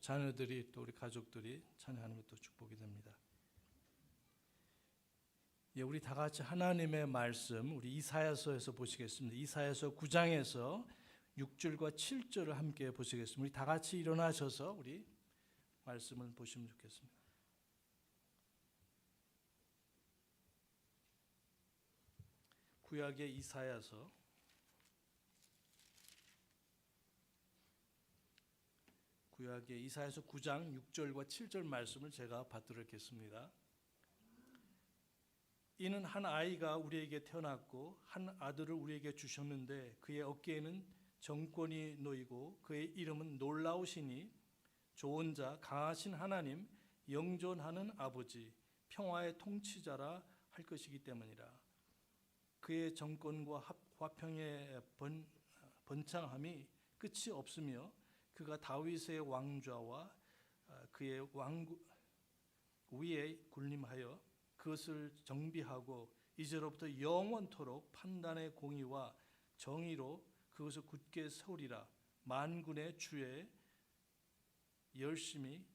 자녀들이 또 우리 가족들이 찬양하는 것도 축복이 됩니다. 예, 우리 다 같이 하나님의 말씀 우리 이사야서에서 보시겠습니다. 이사야서 9장에서 6절과 7절을 함께 보시겠습니다. 우리 다 같이 일어나셔서 우리 말씀을 보시면 좋겠습니다. 구약의 이사야서 9장 6절과 7절 말씀을 제가 받들었겠습니다. 이는 한 아이가 우리에게 태어났고 한 아들을 우리에게 주셨는데 그의 어깨에는 정권이 놓이고 그의 이름은 놀라우시니 좋은 자 강하신 하나님 영존하는 아버지 평화의 통치자라 할 것이기 때문이라. 그의 정권과 화평의 번창함이 끝이 없으며 그가 다윗의 왕좌와 그의 왕국 위에 군림하여 그것을 정비하고 이제로부터 영원토록 판단의 공의와 정의로 그것을 굳게 세우리라. 만군의 주의 열심히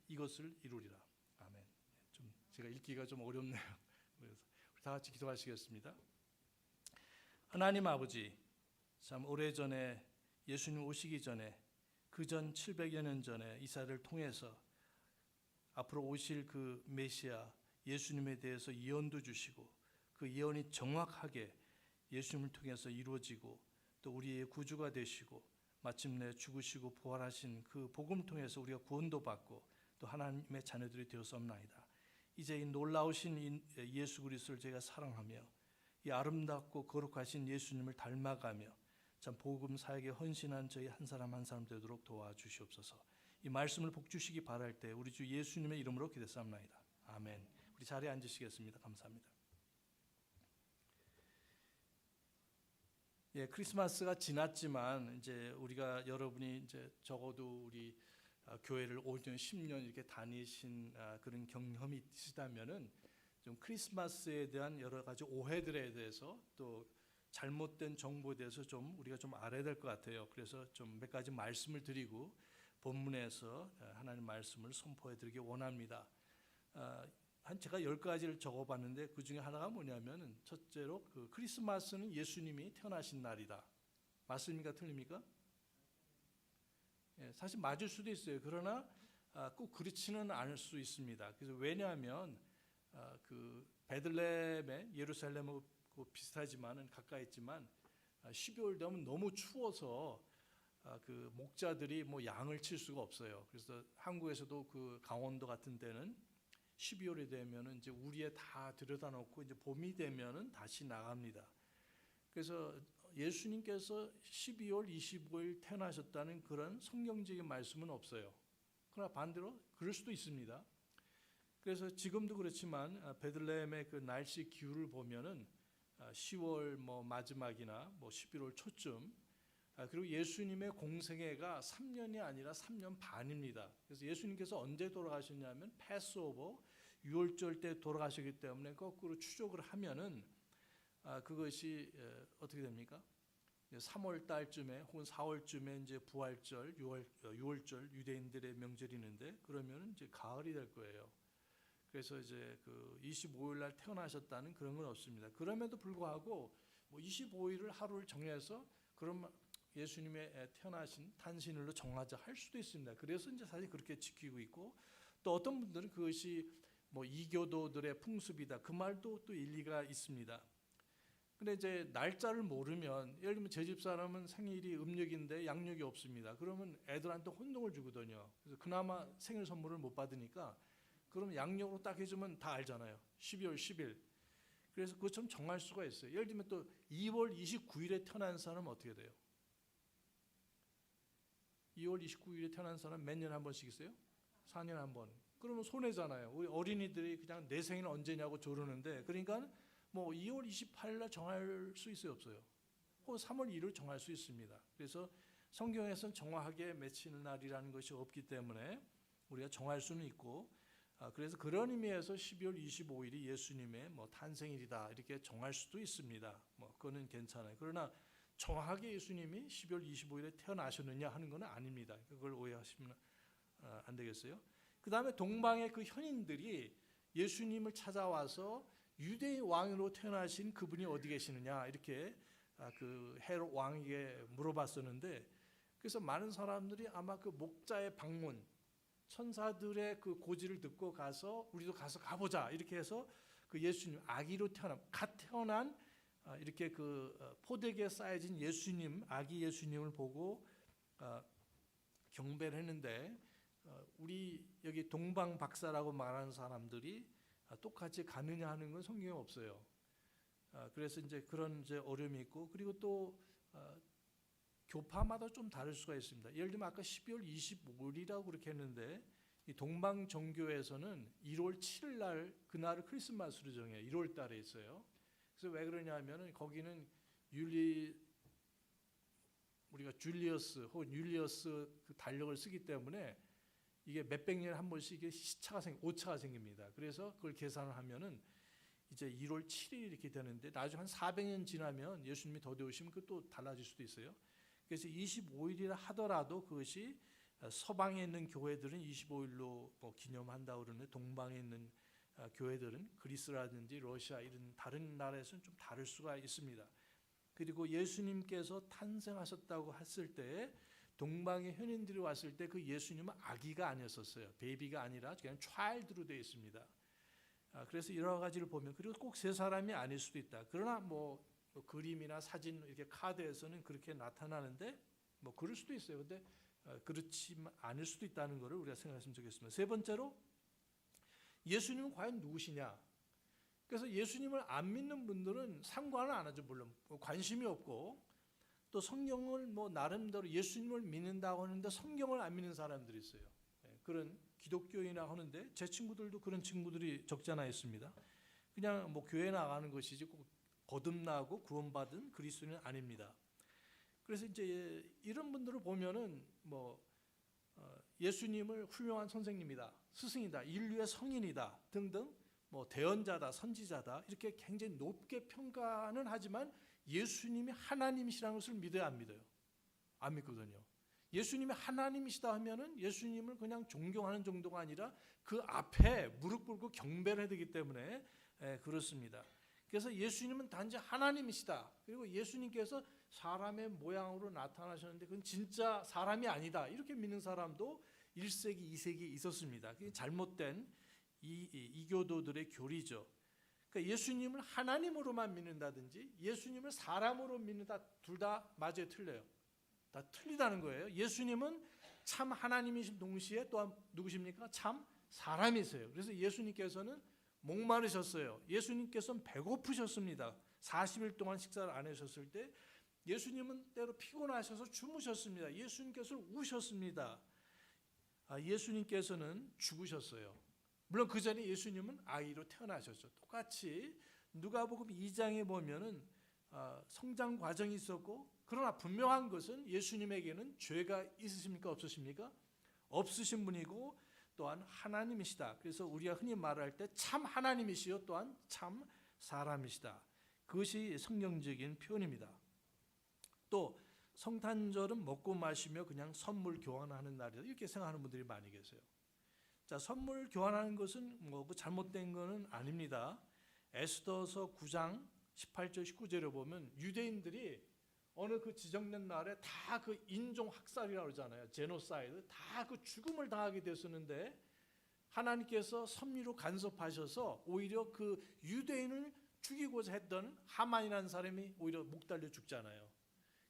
이것을 이루리라. 아멘. 좀 제가 읽기가 좀 어렵네요. 그래서 우리 다 같이 기도하시겠습니다. 하나님 아버지, 참 오래전에 예수님 오시기 전에 그전 700여 년 전에 이사야를 통해서 앞으로 오실 그 메시아 예수님에 대해서 예언도 주시고 그 예언이 정확하게 예수님을 통해서 이루어지고 또 우리의 구주가 되시고 마침내 죽으시고 부활하신 그 복음을 통해서 우리가 구원도 받고 또 하나님의 자녀들이 되었사옵나이다. 이제 이 놀라우신 예수 그리스도를 제가 사랑하며 이 아름답고 거룩하신 예수님을 닮아가며 참 복음 사역에 헌신한 저희 한 사람 한 사람 되도록 도와주시옵소서. 이 말씀을 복주시기 바랄 때 우리 주 예수님의 이름으로 기도했사옵나이다. 아멘. 우리 자리에 앉으시겠습니다. 감사합니다. 예, 크리스마스가 지났지만 이제 우리가 여러분이 이제 적어도 우리 교회를 5년, 10년 이렇게 다니신 그런 경험이 있으시다면은 좀 크리스마스에 대한 여러 가지 오해들에 대해서 또 잘못된 정보에 대해서 좀 우리가 좀 알아야 될 것 같아요. 그래서 좀 몇 가지 말씀을 드리고 본문에서 하나님 말씀을 선포해 드리기 원합니다. 제가 10가지를 적어봤는데 그 중에 하나가 뭐냐면 첫째로 그 크리스마스는 예수님이 태어나신 날이다. 맞습니까? 틀립니까? 예, 사실 맞을 수도 있어요. 그러나 꼭 그렇지는 않을 수 있습니다. 그래서 왜냐하면 그 베들레헴에 예루살렘하고 비슷하지만은 가까이 있지만 12월 되면 너무 추워서 그 목자들이 뭐 양을 칠 수가 없어요. 그래서 한국에서도 그 강원도 같은 데는 12월이 되면은 이제 우리에 다 들여다 놓고 이제 봄이 되면은 다시 나갑니다. 그래서 예수님께서 12월 25일 태어나셨다는 그런 성경적인 말씀은 없어요. 그러나 반대로 그럴 수도 있습니다. 그래서 지금도 그렇지만 베들레헴의 그 날씨 기후를 보면은 10월 뭐 마지막이나 뭐 11월 초쯤 그리고 예수님의 공생애가 3년이 아니라 3년 반입니다. 그래서 예수님께서 언제 돌아가셨냐면 패스오버 6월절 때 돌아가셨기 때문에 거꾸로 추적을 하면은 그것이 어떻게 됩니까? 3월 달쯤에 혹은 4월쯤에 이제 부활절, 6월절 유대인들의 명절이 있는데 그러면 이제 가을이 될 거예요. 그래서 이제 그 25일 날 태어나셨다는 그런 건 없습니다. 그럼에도 불구하고 뭐 25일을 하루를 정해서 그럼 예수님의 태어나신 탄신일로 정하자 할 수도 있습니다. 그래서 이제 사실 그렇게 지키고 있고 또 어떤 분들은 그것이 뭐 이교도들의 풍습이다. 그 말도 또 일리가 있습니다. 근데 이제 날짜를 모르면 예를 들면 제 집 사람은 생일이 음력인데 양력이 없습니다. 그러면 애들한테 혼동을 주거든요. 그래서 그나마 생일 선물을 못 받으니까 그러면 양력으로 딱 해주면 다 알잖아요. 12월 10일. 그래서 그것처럼 정할 수가 있어요. 예를 들면 또 2월 29일에 태어난 사람은 어떻게 돼요? 2월 29일에 태어난 사람 몇 년에 한 번씩 있어요? 4년에 한 번. 그러면 손해잖아요. 우리 어린이들이 그냥 내 생일은 언제냐고 조르는데 그러니까 뭐 2월 28일 날 정할 수 있어요? 없어요? 혹은 3월 1일 정할 수 있습니다. 그래서 성경에서는 정확하게 맺히는 날이라는 것이 없기 때문에 우리가 정할 수는 있고 그래서 그런 의미에서 12월 25일이 예수님의 뭐 탄생일이다 이렇게 정할 수도 있습니다. 뭐 그거는 괜찮아요. 그러나 정확하게 예수님이 12월 25일에 태어나셨느냐 하는 건 아닙니다. 그걸 오해하시면 안 되겠어요. 그 다음에 동방의 그 현인들이 예수님을 찾아와서 유대의 왕으로 태어나신 그분이 어디 계시느냐 이렇게 그 헤롯 왕에게 물어봤었는데, 그래서 많은 사람들이 아마 그 목자의 방문, 천사들의 그 고지를 듣고 가서 우리도 가서 가보자 이렇게 해서 그 예수님 아기로 갓 태어난 이렇게 그 포대기에 쌓여진 예수님, 아기 예수님을 보고 경배를 했는데, 우리 여기 동방 박사라고 말하는 사람들이 똑같이 가느냐 하는 건 성경에 없어요. 그래서 이제 그런 이제 어려움이 있고, 그리고 또 교파마다 좀 다를 수가 있습니다. 예를 들면 아까 12월 25일이라고 그렇게 했는데, 이 동방 정교에서는 1월 7일 날 그날을 크리스마스로 정해요. 1월 달에 있어요. 그래서 왜 그러냐면은 거기는 우리가 줄리어스 혹은 율리어스 그 달력을 쓰기 때문에 이게 몇백 년에 한 번씩 이게 오차가 생깁니다. 그래서 그걸 계산을 하면은 이제 1월 7일 이렇게 되는데, 나중에 한 400년 지나면 예수님이 더디오시면 그것도 달라질 수도 있어요. 그래서 25일이라 하더라도 그것이 서방에 있는 교회들은 25일로 기념한다고 그러는데, 동방에 있는 교회들은 그리스라든지 러시아 이런 다른 나라에서는 좀 다를 수가 있습니다. 그리고 예수님께서 탄생하셨다고 했을 때 동방의 현인들이 왔을 때 그 예수님은 아기가 아니었었어요. 베이비가 아니라 그냥 차일드로 되어 있습니다. 그래서 여러 가지를 보면, 그리고 꼭 세 사람이 아닐 수도 있다. 그러나 뭐 그림이나 사진 이렇게 카드에서는 그렇게 나타나는데 뭐 그럴 수도 있어요. 근데 그렇지 않을 수도 있다는 것을 우리가 생각했으면 좋겠습니다. 세 번째로, 예수님은 과연 누구시냐? 그래서 예수님을 안 믿는 분들은 상관을 안 하죠. 물론 관심이 없고, 또 성경을 뭐 나름대로 예수님을 믿는다고 하는데 성경을 안 믿는 사람들이 있어요. 그런 기독교인이라 하는데 제 친구들도 그런 친구들이 적지 않아 있습니다. 그냥 뭐 교회 나가는 것이지 꼭 거듭나고 구원받은 그리스도인은 아닙니다. 그래서 이제 이런 분들을 보면은 뭐 예수님을 훌륭한 선생님이다, 스승이다, 인류의 성인이다 등등, 뭐 대언자다, 선지자다 이렇게 굉장히 높게 평가는 하지만 예수님이 하나님이시라는 것을 믿어야 안 믿어요? 안 믿거든요. 예수님이 하나님이시다 하면은 예수님을 그냥 존경하는 정도가 아니라 그 앞에 무릎 꿇고 경배를 해야 되기 때문에 그렇습니다. 그래서 예수님은 단지 하나님이시다. 그리고 예수님께서 사람의 모양으로 나타나셨는데 그건 진짜 사람이 아니다. 이렇게 믿는 사람도 1세기, 2세기에 있었습니다. 그게 잘못된 이교도들의 교리죠. 그러니까 예수님을 하나님으로만 믿는다든지 예수님을 사람으로 믿는다, 둘 다 맞아요, 틀려요? 다 틀리다는 거예요. 예수님은 참 하나님이신 동시에 또한 누구십니까? 참 사람이세요. 그래서 예수님께서는 목마르셨어요. 예수님께서는 배고프셨습니다. 40일 동안 식사를 안 하셨을 때 예수님은 때로 피곤하셔서 주무셨습니다. 예수님께서는 우셨습니다. 예수님께서는 죽으셨어요. 물론 그 전에 예수님은 아이로 태어나셨죠. 똑같이 누가복음 2장에 보면은 성장 과정이 있었고, 그러나 분명한 것은 예수님에게는 죄가 있으십니까? 없으십니까? 없으신 분이고 또한 하나님이시다. 그래서 우리가 흔히 말할 때 참 하나님이시요 또한 참 사람이시다. 그것이 성경적인 표현입니다. 또 성탄절은 먹고 마시며 그냥 선물 교환하는 날이다 이렇게 생각하는 분들이 많이 계세요. 자, 선물 교환하는 것은 뭐 잘못된 것은 아닙니다. 에스더서 9장 18절 19절에 보면 유대인들이 어느 그 지정된 날에 다 그 인종 학살이라고 그러잖아요. 제노사이드, 다 그 죽음을 당하게 됐었는데 하나님께서 섭리로 간섭하셔서 오히려 그 유대인을 죽이고자 했던 하만이라는 사람이 오히려 목 달려 죽잖아요.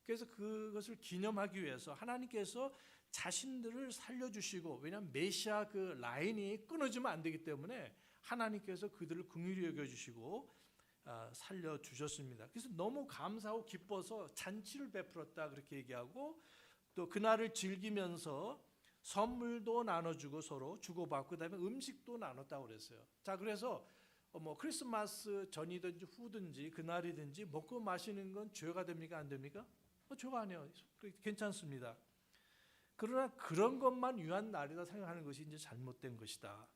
그래서 그것을 기념하기 위해서 하나님께서 자신들을 살려주시고, 왜냐하면 메시아 그 라인이 끊어지면 안 되기 때문에 하나님께서 그들을 긍휼히 여겨주시고 살려주셨습니다. 그래서 너무 감사하고 기뻐서 잔치를 베풀었다 그렇게 얘기하고, 또 그날을 즐기면서 선물도 나눠주고 서로 주고받고 그다음에 음식도 나눴다고 그랬어요. 자, 그래서 뭐 크리스마스 전이든지 후든지 그날이든지 먹고 마시는 건 죄가 됩니까? 안 됩니까? 죄가 아니에요. 괜찮습니다. 그러나 그런 것만 위한 날이다 생각하는 것이 이제 잘못된 것이다.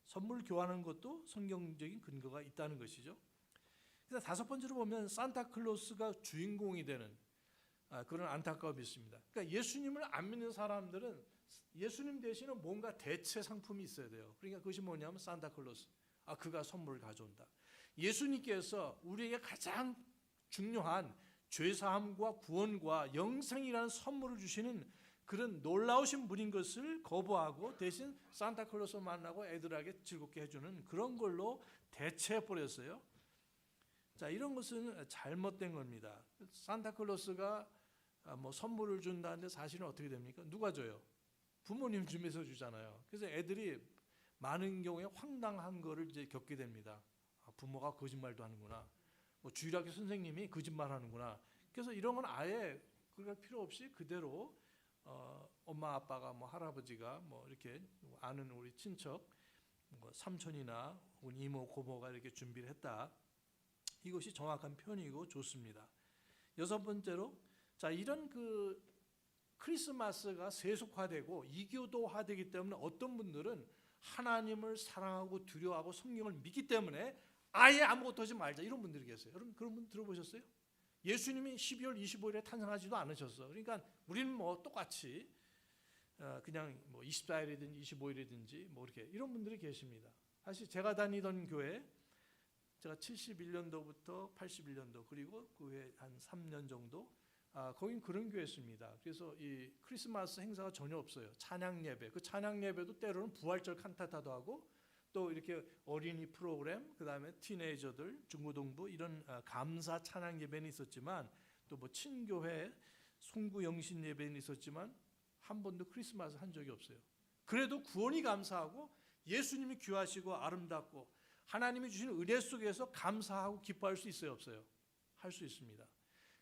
선물 교환하는 것도 성경적인 근거가 있다는 것이죠. 그래서 다섯 번째로 보면 산타클로스가 주인공이 되는, 그런 안타까움이 있습니다. 그러니까 예수님을 안 믿는 사람들은 예수님 대신에 뭔가 대체 상품이 있어야 돼요. 그러니까 그것이 뭐냐면 산타클로스. 그가 선물을 가져온다. 예수님께서 우리에게 가장 중요한 죄사함과 구원과 영생이라는 선물을 주시는 그런 놀라우신 분인 것을 거부하고 대신 산타클로스 만나고 애들에게 즐겁게 해주는 그런 걸로 대체해버렸어요. 자, 이런 것은 잘못된 겁니다. 산타클로스가 뭐 선물을 준다는데 사실은 어떻게 됩니까? 누가 줘요? 부모님 주면서 주잖아요. 그래서 애들이 많은 경우에 황당한 거를 이제 겪게 됩니다. 부모가 거짓말도 하는구나. 뭐 주일학교 선생님이 거짓말하는구나. 그래서 이런 건 아예 그럴 필요 없이 그대로 엄마 아빠가 뭐 할아버지가 뭐 이렇게 아는 우리 친척 뭐 삼촌이나 이모 고모가 이렇게 준비를 했다. 이것이 정확한 표현이고 좋습니다. 여섯 번째로 자 이런 그 크리스마스가 세속화되고 이교도화되기 때문에 어떤 분들은 하나님을 사랑하고 두려워하고 성경을 믿기 때문에 아예 아무것도 하지 말자 이런 분들이 계세요. 여러분 그런 분 들어보셨어요? 예수님이 12월 25일에 탄생하지도 않으셨어. 그러니까 우리는 뭐 똑같이 그냥 뭐 24일이든지 25일이든지 뭐 이렇게 이런 분들이 계십니다. 사실 제가 다니던 교회 제가 71년도부터 81년도 그리고 그 후에 한 3년 정도 거긴 그런 교회였습니다. 그래서 이 크리스마스 행사가 전혀 없어요. 찬양 예배. 그 찬양 예배도 때로는 부활절 칸타타도 하고 또 이렇게 어린이 프로그램, 그다음에 티네이저들, 중고등부 이런 감사 찬양 예배는 있었지만 또 뭐 친교회, 송구 영신 예배는 있었지만 한 번도 크리스마스 한 적이 없어요. 그래도 구원이 감사하고 예수님이 귀하시고 아름답고 하나님이 주신 은혜 속에서 감사하고 기뻐할 수 있어요, 없어요? 할 수 있습니다.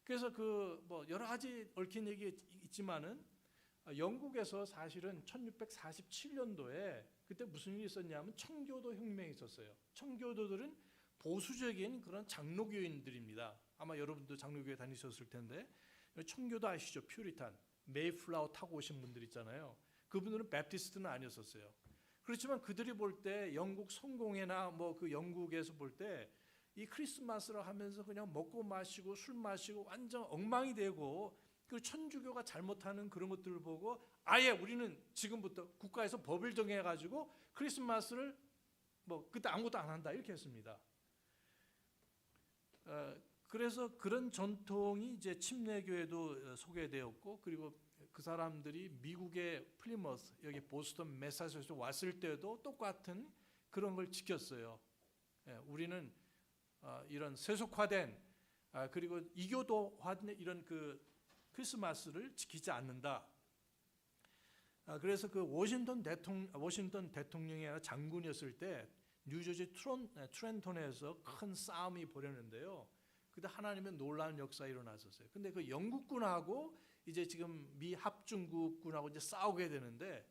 그래서 그 뭐 여러 가지 얽힌 얘기 있지만은 영국에서 사실은 1647년도에 그때 무슨 일이 있었냐면 청교도 혁명이 있었어요. 청교도들은 보수적인 그런 장로교인들입니다. 아마 여러분도 장로교회 다니셨을 텐데 청교도 아시죠? 퓨리탄, 메이플라워 타고 오신 분들 있잖아요. 그분들은 베프티스트는 아니었었어요. 그렇지만 그들이 볼 때 영국 성공회나 뭐 그 영국에서 볼 때 이 크리스마스를 하면서 그냥 먹고 마시고 술 마시고 완전 엉망이 되고 그 천주교가 잘못하는 그런 것들을 보고 아예 우리는 지금부터 국가에서 법을 정해가지고 크리스마스를 뭐 그때 아무것도 안 한다 이렇게 했습니다. 그래서 그런 전통이 이제 침례교회도 소개되었고 그리고 그 사람들이 미국의 플리머스 여기 보스턴 매사추세츠 왔을 때도 똑같은 그런 걸 지켰어요. 우리는 이런 세속화된 그리고 이교도화된 이런 그 크리스마스를 지키지 않는다. 그래서 그 워싱턴 대통령이 장군이었을 때 뉴저지 트렌톤에서 큰 싸움이 벌였는데요. 그때 하나님의 놀라운 역사가 일어났었어요. 근데 그 영국군하고 이제 지금 미 합중국군하고 이제 싸우게 되는데,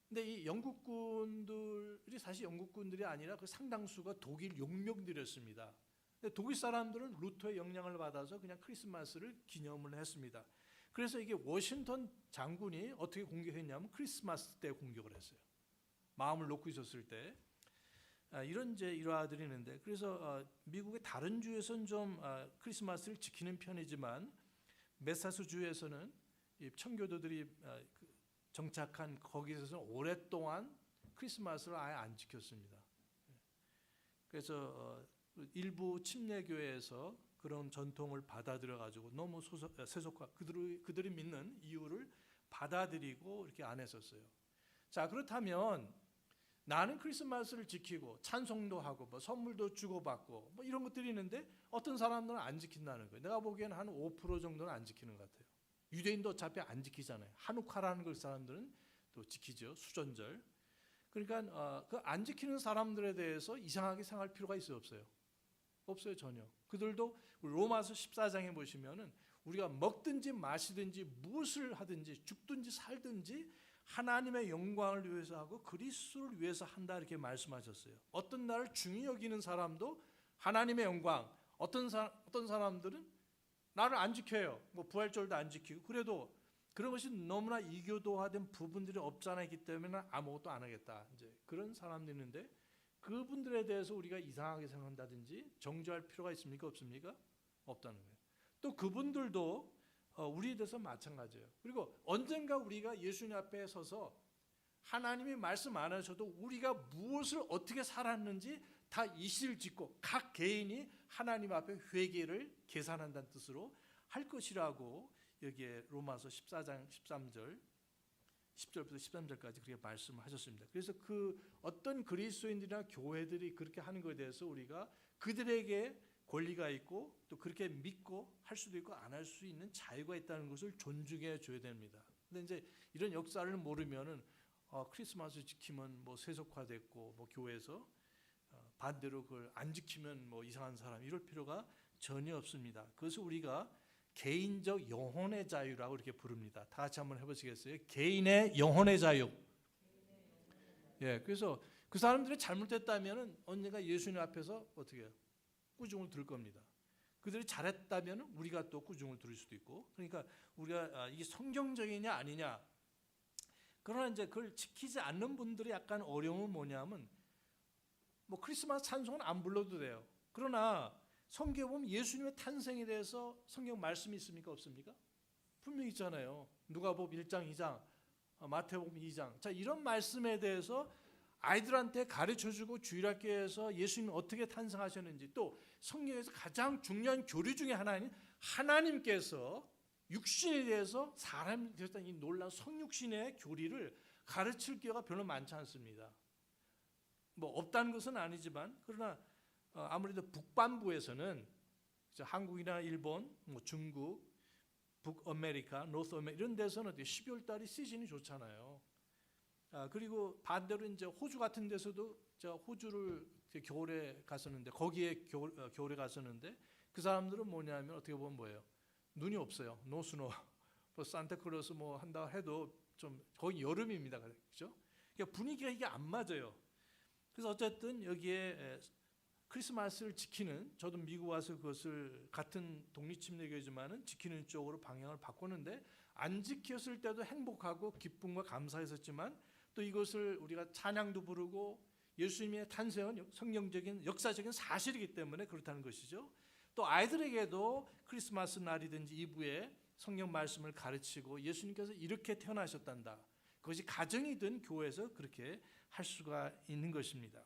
근데 이 영국군들이 사실 영국군들이 아니라 그 상당수가 독일 용병들이었습니다. 근데 독일 사람들은 루터의 영향을 받아서 그냥 크리스마스를 기념을 했습니다. 그래서 이게 워싱턴 장군이 어떻게 공격했냐면 크리스마스 때 공격을 했어요. 마음을 놓고 있었을 때. 이런 이제 일화들이 있는데, 그래서 미국의 다른 주에서는 좀 크리스마스를 지키는 편이지만 매사추세츠 주에서는 이 청교도들이 정착한 거기에서 오랫동안 크리스마스를 아예 안 지켰습니다. 그래서 일부 침례교회에서 그런 전통을 받아들여 가지고 너무 세속화 그들이 믿는 이유를 받아들이고 이렇게 안 했었어요. 자, 그렇다면 나는 크리스마스를 지키고 찬송도 하고 뭐 선물도 주고받고 뭐 이런 것들이 있는데 어떤 사람들은 안 지킨다는 거예요. 내가 보기에는 한 5% 정도는 안 지키는 것 같아요. 유대인도 어차피 안 지키잖아요. 한우카라는 걸 사람들은 또 지키죠. 수전절. 그러니까 그 안 지키는 사람들에 대해서 이상하게 생각할 필요가 있어요, 없어요? 없어요, 전혀. 그들도 로마서 14장에 보시면은 우리가 먹든지 마시든지 무엇을 하든지 죽든지 살든지 하나님의 영광을 위해서 하고 그리스도를 위해서 한다 이렇게 말씀하셨어요. 어떤 날을 중히 여기는 사람도 하나님의 영광, 어떤 사람들은 나를 안 지켜요. 뭐 부활절도 안 지키고 그래도 그런 것이 너무나 이교도화된 부분들이 없지 않아 있기 때문에 아무것도 안 하겠다. 이제 그런 사람들이 있는데 그분들에 대해서 우리가 이상하게 생각한다든지 정죄할 필요가 있습니까? 없습니까? 없다는 거예요. 또 그분들도 우리에 대해서 마찬가지예요. 그리고 언젠가 우리가 예수님 앞에 서서 하나님이 말씀 안 하셔도 우리가 무엇을 어떻게 살았는지 다 이실 짓고 각 개인이 하나님 앞에 회개를 계산한다는 뜻으로 할 것이라고 여기에 로마서 14장 13절 10절부터 13절까지 그렇게 말씀하셨습니다. 그래서 그 어떤 그리스도인들이나 교회들이 그렇게 하는 것에 대해서 우리가 그들에게 권리가 있고 또 그렇게 믿고 할 수도 있고 안 할 수 있는 자유가 있다는 것을 존중해 줘야 됩니다. 근데 이제 이런 역사를 모르면은 크리스마스 지키면 뭐 세속화됐고 뭐 교회에서 반대로 그걸 안 지키면 뭐 이상한 사람 이럴 필요가 전혀 없습니다. 그것을 우리가 개인적 영혼의 자유라고 이렇게 부릅니다. 다 같이 한번 해보시겠어요? 개인의 영혼의 자유. 예, 그래서 그 사람들이 잘못했다면은 언젠가 예수님 앞에서 어떻게 해요? 꾸중을 들을 겁니다. 그들이 잘했다면 우리가 또 꾸중을 들을 수도 있고. 그러니까 우리가 이게 성경적이냐 아니냐. 그러나 이제 그걸 지키지 않는 분들이 약간 어려움은 뭐냐면 뭐 크리스마스 찬송은 안 불러도 돼요. 그러나 성경에 보면 예수님의 탄생에 대해서 성경 말씀이 있습니까? 없습니까? 분명히 있잖아요. 누가복음 1장 2장, 마태복음 2장. 자, 이런 말씀에 대해서 아이들한테 가르쳐주고 주일학교에서 예수님 어떻게 탄생하셨는지, 또 성경에서 가장 중요한 교리 중에 하나는 하나님께서 육신에 대해서 사람이 되었다는 이 놀라운 성육신의 교리를 가르칠 기회가 별로 많지 않습니다. 뭐 없다는 것은 아니지만, 그러나 아무래도 북반부에서는 한국이나 일본, 뭐 중국, 북아메리카, 노스아메리카 이런 데서는 12월 달이 시즌이 좋잖아요. 그리고 반대로 이제 호주 같은 데서도 호주를 겨울에 갔었는데 거기에 겨울에 갔었는데 그 사람들은 뭐냐면 어떻게 보면 뭐예요? 눈이 없어요. 노스노. 뭐 산타클로스 뭐 한다 해도 좀 거의 여름입니다. 그렇죠? 그러니까 분위기가 이게 안 맞아요. 그래서 어쨌든 여기에 크리스마스를 지키는, 저도 미국 와서 그것을 같은 독립침례교지만은 지키는 쪽으로 방향을 바꿨는데 안 지켰을 때도 행복하고 기쁨과 감사했었지만 또 이것을 우리가 찬양도 부르고 예수님의 탄생은 성경적인 역사적인 사실이기 때문에 그렇다는 것이죠. 또 아이들에게도 크리스마스 날이든지 이브에 성경 말씀을 가르치고 예수님께서 이렇게 태어나셨단다. 그것이 가정이든 교회에서 그렇게 할 수가 있는 것입니다.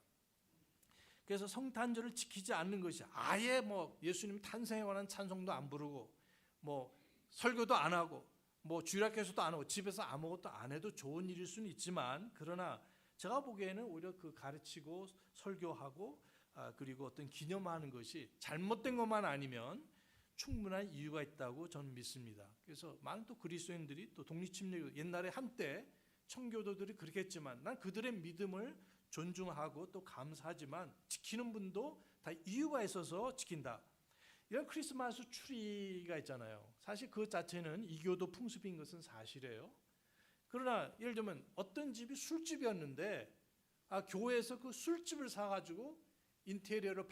그래서 성탄절을 지키지 않는 것이 아예 뭐 예수님 탄생에 관한 찬송도 안 부르고 뭐 설교도 안 하고 뭐 주일학교에서도 안 하고 집에서 아무것도 안 해도 좋은 일일 수는 있지만, 그러나 제가 보기에는 오히려 그 가르치고 설교하고 그리고 어떤 기념하는 것이 잘못된 것만 아니면 충분한 이유가 있다고 저는 믿습니다. 그래서 많은 또 그리스도인들이 또 독립침례 옛날에 한때 청교도들이 그렇게 했지만 난 그들의 믿음을 존중하고 또 감사하지만 지키는 분도 다 이유가 있어서 지킨다. 이런 크리스마스 추리가 있잖아요. 사실 그 자체는 이교도 풍습인 것은 사실이에요. 그러나 예를 들면 어떤 집이 술집이었는데 교회에서 그 술집을 사가지고 인테리어를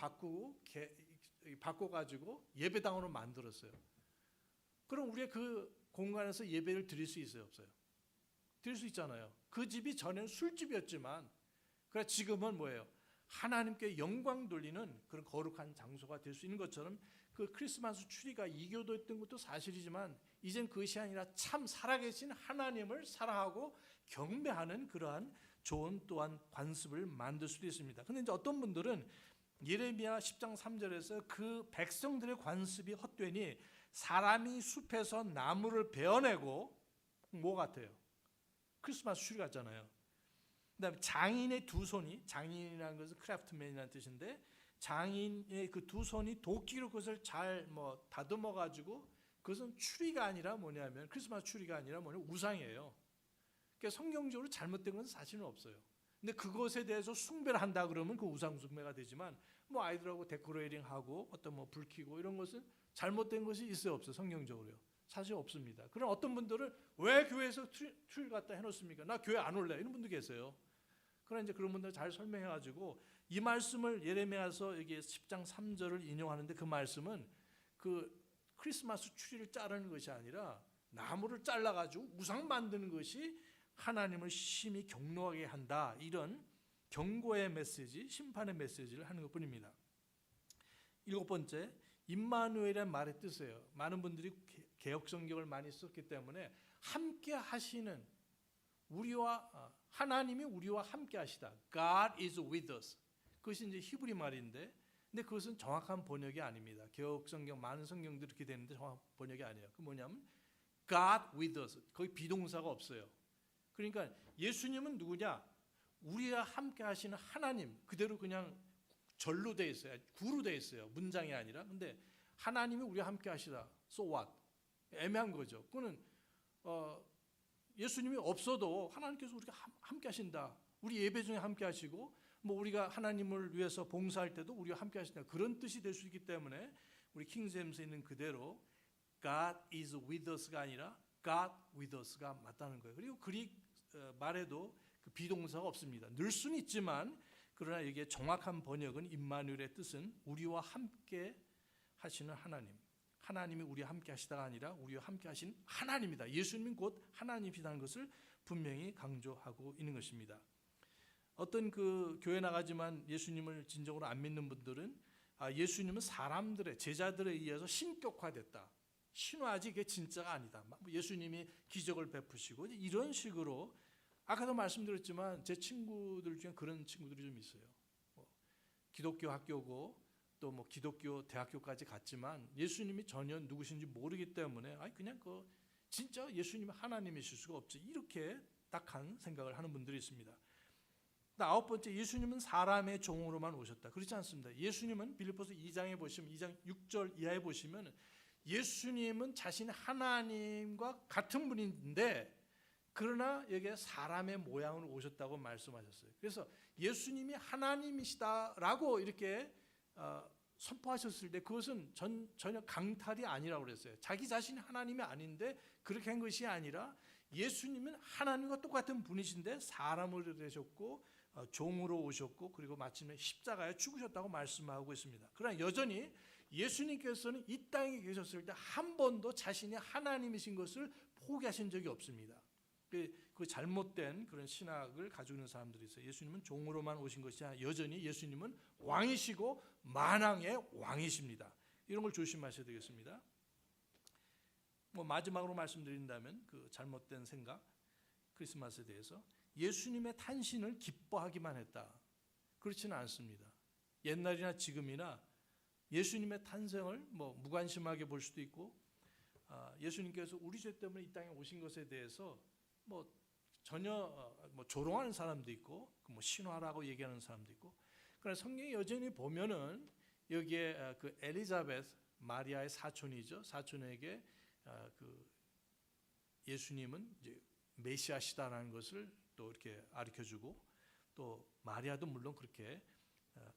바꿔가지고 예배당으로 만들었어요. 그럼 우리가 그 공간에서 예배를 드릴 수 있어요, 없어요? 드릴 수 있잖아요. 그 집이 전에는 술집이었지만 그래 지금은 뭐예요? 하나님께 영광 돌리는 그런 거룩한 장소가 될 수 있는 것처럼 그 크리스마스 추리가 이교도였던 것도 사실이지만 이젠 그것이 아니라 참 살아계신 하나님을 사랑하고 경배하는 그러한 좋은 또한 관습을 만들 수도 있습니다. 근데 이제 어떤 분들은 예레미야 10장 3절에서 그 백성들의 관습이 헛되니 사람이 숲에서 나무를 베어내고 뭐 같아요? 크리스마스 추리 같잖아요. 그다음에 장인의 두 손이, 장인이라는 것은 크래프트맨이라는 뜻인데 장인의 그 두 손이 도끼로 그것을 잘 뭐 다듬어 가지고 그것은 추리가 아니라 뭐냐면 크리스마스 추리가 아니라 뭐냐면 우상이에요. 그러니까 성경적으로 잘못된 건 사실은 없어요. 근데 그것에 대해서 숭배를 한다 그러면 그 우상 숭배가 되지만 뭐 아이들하고 데코레이팅하고 어떤 뭐 불 켜고 이런 것은 잘못된 것이 있어요, 없어요? 성경적으로요. 사실 없습니다. 그럼 어떤 분들은 왜 교회에서 트리를 갖다 해놓습니까? 나 교회 안 올래 이런 분도 계세요. 그러나 이제 그런 분들 잘 설명해가지고 이 말씀을 예레미야서 여기 10장 3절을 인용하는데 그 말씀은 그 크리스마스 추리를 자르는 것이 아니라 나무를 잘라가지고 우상 만드는 것이 하나님을 심히 경노하게 한다, 이런 경고의 메시지, 심판의 메시지를 하는 것뿐입니다. 7번째, 임마누엘의 말의 뜻이에요. 많은 분들이 개혁 성경을 많이 썼기 때문에 함께 하시는 우리와 하나님이 우리와 함께 하시다. God is with us. 그것이 이제 히브리 말인데, 근데 그것은 정확한 번역이 아닙니다. 개혁 성경 많은 성경들이 이렇게 되는데 정확한 번역이 아니에요. 그 뭐냐면 God with us. 거기 비동사가 없어요. 그러니까 예수님은 누구냐? 우리와 함께 하시는 하나님. 그대로 그냥 절로 돼 있어요. 구로 돼 있어요. 문장이 아니라. 근데 하나님이 우리와 함께 하시다. So what? 애매한 거죠. 그거는 예수님이 없어도 하나님께서 우리가 함께 하신다. 우리 예배 중에 함께 하시고 뭐 우리가 하나님을 위해서 봉사할 때도 우리와 함께 하신다. 그런 뜻이 될 수 있기 때문에 우리 킹제임스에 있는 그대로 God is with us가 아니라 God with us가 맞다는 거예요. 그리고 그릭 말에도 그 비동사가 없습니다. 늘 수는 있지만 그러나 이게 정확한 번역은 임마누엘의 뜻은 우리와 함께 하시는 하나님. 하나님이 우리와 함께 하시다가 아니라 우리와 함께 하신 하나님이다. 예수님은 곧 하나님이라는 것을 분명히 강조하고 있는 것입니다. 어떤 그 교회 나가지만 예수님을 진정으로 안 믿는 분들은 예수님은 사람들의 제자들에 의해서 신격화됐다. 신화지 이게 진짜가 아니다. 예수님이 기적을 베푸시고 이런 식으로 아까도 말씀드렸지만 제 친구들 중에 그런 친구들이 좀 있어요. 기독교 학교고 또 뭐 기독교 대학교까지 갔지만 예수님이 전혀 누구신지 모르기 때문에 그냥 진짜 예수님이 하나님이실 수가 없지 이렇게 딱한 생각을 하는 분들이 있습니다. 아홉 번째, 예수님은 사람의 종으로만 오셨다. 그렇지 않습니다. 예수님은 빌립보서 2장에 보시면 2장 6절 이하에 보시면 예수님은 자신이 하나님과 같은 분인데 그러나 여기에 사람의 모양으로 오셨다고 말씀하셨어요. 그래서 예수님이 하나님이시다라고 이렇게 선포하셨을 때 그것은 전혀 강탈이 아니라고 그랬어요. 자기 자신이 하나님이 아닌데 그렇게 한 것이 아니라 예수님은 하나님과 똑같은 분이신데 사람으로 되셨고 종으로 오셨고 그리고 마침내 십자가에 죽으셨다고 말씀하고 있습니다. 그러나 여전히 예수님께서는 이 땅에 계셨을 때 한 번도 자신이 하나님이신 것을 포기하신 적이 없습니다. 그 잘못된 그런 신학을 가지고 있는 사람들이 있어요. 예수님은 종으로만 오신 것이 아니라 여전히 예수님은 왕이시고 만왕의 왕이십니다. 이런 걸 조심하셔야 되겠습니다. 마지막으로 말씀드린다면 그 잘못된 생각, 크리스마스에 대해서 예수님의 탄신을 기뻐하기만 했다. 그렇지는 않습니다. 옛날이나 지금이나 예수님의 탄생을 무관심하게 볼 수도 있고 예수님께서 우리 죄 때문에 이 땅에 오신 것에 대해서 전혀 조롱하는 사람도 있고 신화라고 얘기하는 사람도 있고 그러나 성경에 여전히 보면은 여기에 그 엘리자베스 마리아의 사촌이죠. 사촌에게 그 예수님은 이제 메시아시다라는 것을 또 이렇게 가르쳐주고 또 마리아도 물론 그렇게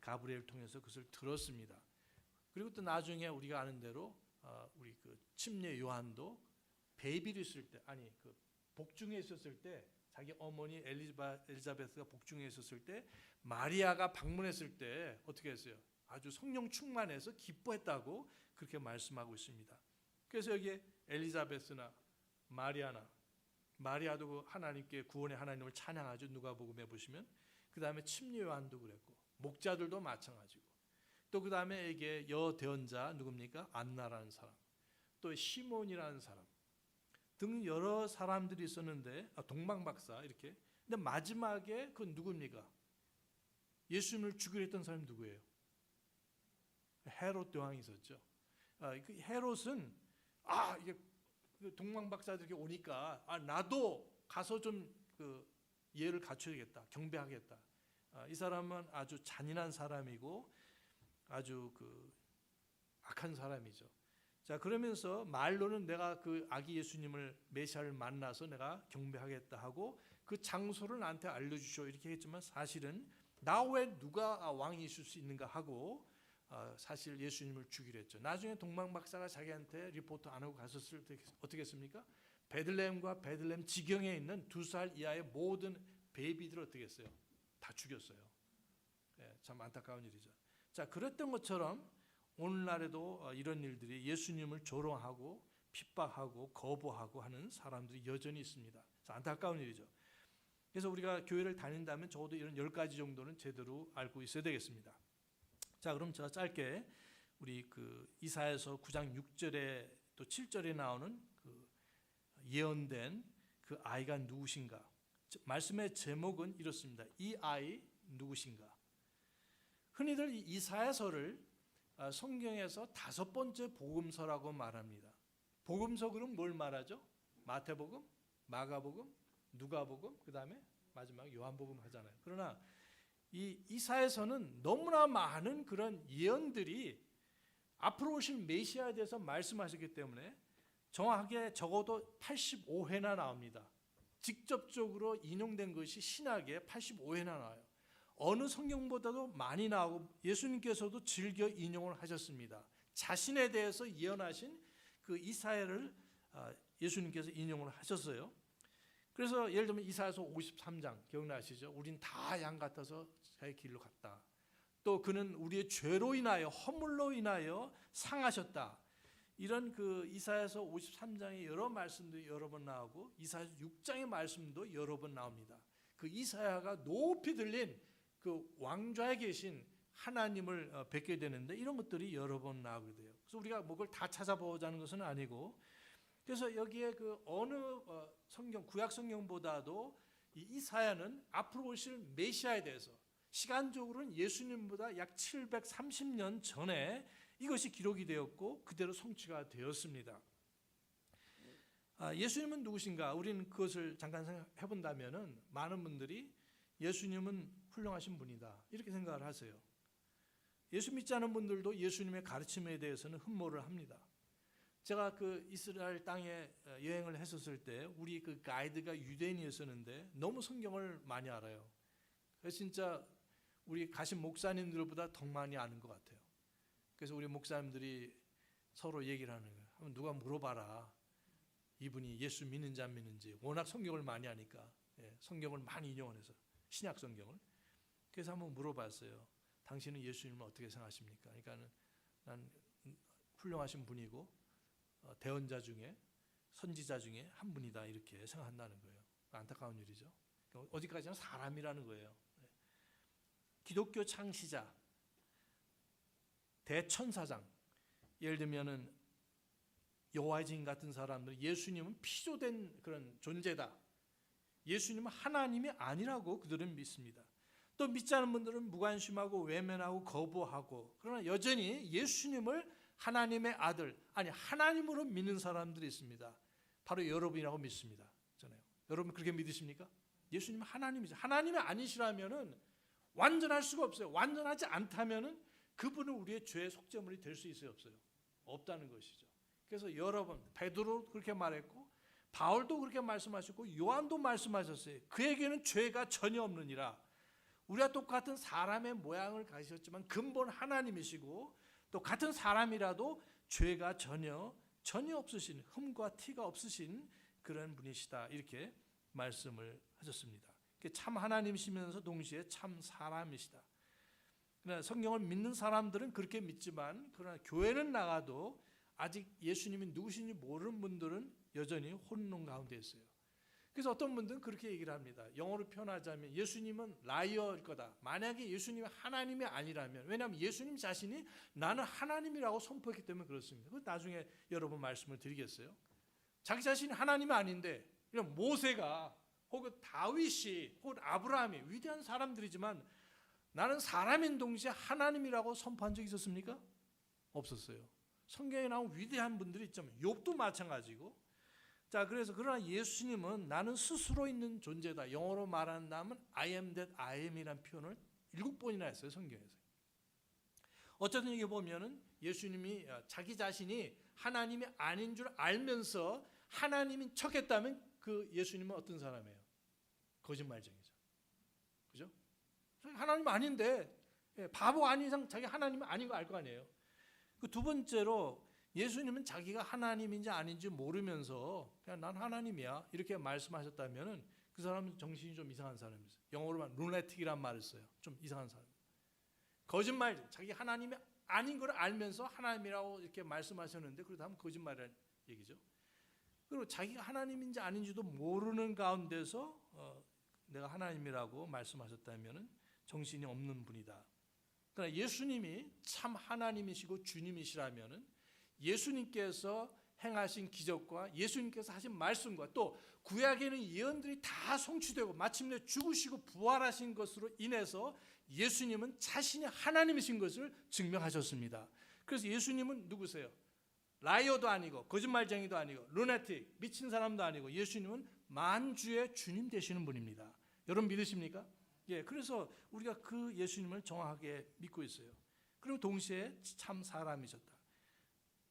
가브리엘을 통해서 그것을 들었습니다. 그리고 또 나중에 우리가 아는 대로 우리 그 침례 요한도 베이비를 있을 때 그 복중에 있었을 때 자기 어머니 엘리자베스가 복중에 있었을 때 마리아가 방문했을 때 어떻게 했어요? 아주 성령 충만해서 기뻐했다고 그렇게 말씀하고 있습니다. 그래서 여기에 엘리자베스나 마리아도 그 하나님께 구원의 하나님을 찬양하죠. 누가복음에 보시면 그 다음에 침례 요한도 그랬고 목자들도 마찬가지고 또 그 다음에 이게 여대언자 누굽니까? 안나라는 사람 또 시몬이라는 사람 등 여러 사람들이 있었는데 동방박사 이렇게 근데 마지막에 그 누굽니까? 예수님을 죽이려 했던 사람이 누구예요? 헤롯 왕이 있었죠. 그 헤롯은 이게 동방박사들이 오니까 나도 가서 좀 그 예를 갖춰야겠다, 경배하겠다. 이 사람은 아주 잔인한 사람이고 아주 그 악한 사람이죠. 자 그러면서 말로는 내가 그 아기 예수님을 메시아를 만나서 내가 경배하겠다 하고 그 장소를 나한테 알려주시오 이렇게 했지만 사실은 나 외에 누가 왕이 있을 수 있는가 하고 사실 예수님을 죽이려 했죠. 나중에 동방박사가 자기한테 리포트 안 하고 갔었을 때 어떻게 했습니까? 베들레헴과 베들레헴 지경에 있는 2살 이하의 모든 베이비들을 어떻게 했어요? 다 죽였어요. 참 안타까운 일이죠. 자 그랬던 것처럼 오늘날에도 이런 일들이 예수님을 조롱하고 핍박하고 거부하고 하는 사람들이 여전히 있습니다. 안타까운 일이죠. 그래서 우리가 교회를 다닌다면 적어도 이런 10가지 정도는 제대로 알고 있어야 되겠습니다. 자, 그럼 제가 짧게 우리 그 이사야서 9장 6절에 또 7절에 나오는 그 예언된 그 아이가 누구신가? 말씀의 제목은 이렇습니다. 이 아이 누구신가? 흔히들 이사야서를 성경에서 5번째 복음서라고 말합니다. 복음서 그럼 뭘 말하죠? 마태복음, 마가복음, 누가복음, 그 다음에 마지막 요한복음 하잖아요. 그러나 이 이사야서는 너무나 많은 그런 예언들이 앞으로 오실 메시아에 대해서 말씀하셨기 때문에 정확하게 적어도 85회나 나옵니다. 직접적으로 인용된 것이 신약에 85회나 나와요. 어느 성경보다도 많이 나오고 예수님께서도 즐겨 인용을 하셨습니다. 자신에 대해서 예언하신 그 이사야를 예수님께서 인용을 하셨어요. 그래서 예를 들면 이사야서 53장 기억나시죠? 우린 다 양 같아서 자기 길로 갔다. 또 그는 우리의 죄로 인하여 허물로 인하여 상하셨다. 이런 그 이사야서 53장의 여러 말씀도 여러 번 나오고 이사야서 6장의 말씀도 여러 번 나옵니다. 그 이사야가 높이 들린 그 왕좌에 계신 하나님을 뵙게 되는데 이런 것들이 여러 번 나오게 돼요. 그래서 우리가 그걸 다 찾아보자는 것은 아니고, 그래서 여기에 그 어느 성경 구약 성경보다도 이 이사야는 앞으로 오실 메시아에 대해서 시간적으로는 예수님보다 약 730년 전에 이것이 기록이 되었고 그대로 성취가 되었습니다. 예수님은 누구신가? 우리는 그것을 잠깐 생각해 본다면은 많은 분들이 예수님은 훌륭하신 분이다 이렇게 생각을 하세요. 예수 믿지 않은 분들도 예수님의 가르침에 대해서는 흠모를 합니다. 제가 그 이스라엘 땅에 여행을 했었을 때 우리 그 가이드가 유대인이었었는데 너무 성경을 많이 알아요. 그래서 진짜 우리 가신 목사님들보다 더 많이 아는 것 같아요. 그래서 우리 목사님들이 서로 얘기를 하는 거예요. 한번 누가 물어봐라. 이분이 예수 믿는지 안 믿는지. 워낙 성경을 많이 하니까 성경을 많이 인용을 해서 신약 성경을. 그래서 한번 물어봤어요. 당신은 예수님을 어떻게 생각하십니까? 그러니까는 난 훌륭하신 분이고 대언자 중에 선지자 중에 한 분이다 이렇게 생각한다는 거예요. 안타까운 일이죠. 어디까지나 사람이라는 거예요. 기독교 창시자, 대천사장, 예를 들면은 여호와의 증인 같은 사람들, 예수님은 피조된 그런 존재다. 예수님은 하나님이 아니라고 그들은 믿습니다. 또 믿지 않은 분들은 무관심하고 외면하고 거부하고, 그러나 여전히 예수님을 하나님의 아들, 아니 하나님으로 믿는 사람들이 있습니다. 바로 여러분이라고 믿습니다. 저는 여러분 그렇게 믿으십니까? 예수님은 하나님이죠. 하나님이 아니시라면은 완전할 수가 없어요. 완전하지 않다면은 그분은 우리의 죄의 속죄물이 될 수 있어요, 없어요? 없다는 것이죠. 그래서 여러분, 베드로 그렇게 말했고 바울도 그렇게 말씀하셨고 요한도 말씀하셨어요. 그에게는 죄가 전혀 없느니라. 우리가 똑같은 사람의 모양을 가지셨지만 근본 하나님이시고 또 같은 사람이라도 죄가 전혀 없으신, 흠과 티가 없으신 그런 분이시다 이렇게 말씀을 하셨습니다. 참 하나님이시면서 동시에 참 사람이시다. 그러나 성경을 믿는 사람들은 그렇게 믿지만 그러나 교회는 나가도 아직 예수님이 누구신지 모르는 분들은 여전히 혼돈 가운데 있어요. 그래서 어떤 분들은 그렇게 얘기를 합니다. 영어로 표현하자면 예수님은 라이어일 거다. 만약에 예수님이 하나님이 아니라면, 왜냐하면 예수님 자신이 나는 하나님이라고 선포했기 때문에 그렇습니다. 그 나중에 여러분 말씀을 드리겠어요. 자기 자신이 하나님이 아닌데 그냥 모세가 혹은 다윗이 혹은 아브라함이 위대한 사람들이지만 나는 사람인 동시에 하나님이라고 선포한 적이 있었습니까? 없었어요. 성경에 나온 위대한 분들이 있지만 욥도 마찬가지고. 자, 그래서 그러나 예수님은 나는 스스로 있는 존재다. 영어로 말한다면 I am that I am이라는 표현을 7번이나 했어요, 성경에서. 어쨌든 이게 보면은 예수님이 자기 자신이 하나님이 아닌 줄 알면서 하나님인 척했다면 그 예수님은 어떤 사람이에요? 거짓말쟁이죠. 그죠? 하나님 아닌데 바보 아닌 이상 자기 하나님은 아닌 거 알 거 아니에요. 그 두 번째로 예수님은 자기가 하나님인지 아닌지 모르면서 그냥 난 하나님이야 이렇게 말씀하셨다면 그 사람은 정신이 좀 이상한 사람이죠. 영어로 말하면 루네틱이란 말을 써요. 좀 이상한 사람. 거짓말, 자기 하나님이 아닌 걸 알면서 하나님이라고 이렇게 말씀하셨는데 그러다 하면 거짓말이라는 얘기죠. 그리고 자기가 하나님인지 아닌지도 모르는 가운데서 내가 하나님이라고 말씀하셨다면 정신이 없는 분이다. 그러나 예수님이 참 하나님이시고 주님이시라면 예수님께서 행하신 기적과 예수님께서 하신 말씀과 또 구약에는 예언들이 다 성취되고 마침내 죽으시고 부활하신 것으로 인해서 예수님은 자신이 하나님이신 것을 증명하셨습니다. 그래서 예수님은 누구세요? 라이어도 아니고 거짓말쟁이도 아니고 루나틱 미친 사람도 아니고 예수님은 만주의 주님 되시는 분입니다. 여러분 믿으십니까? 예, 그래서 우리가 그 예수님을 정확하게 믿고 있어요. 그리고 동시에 참 사람이셨다.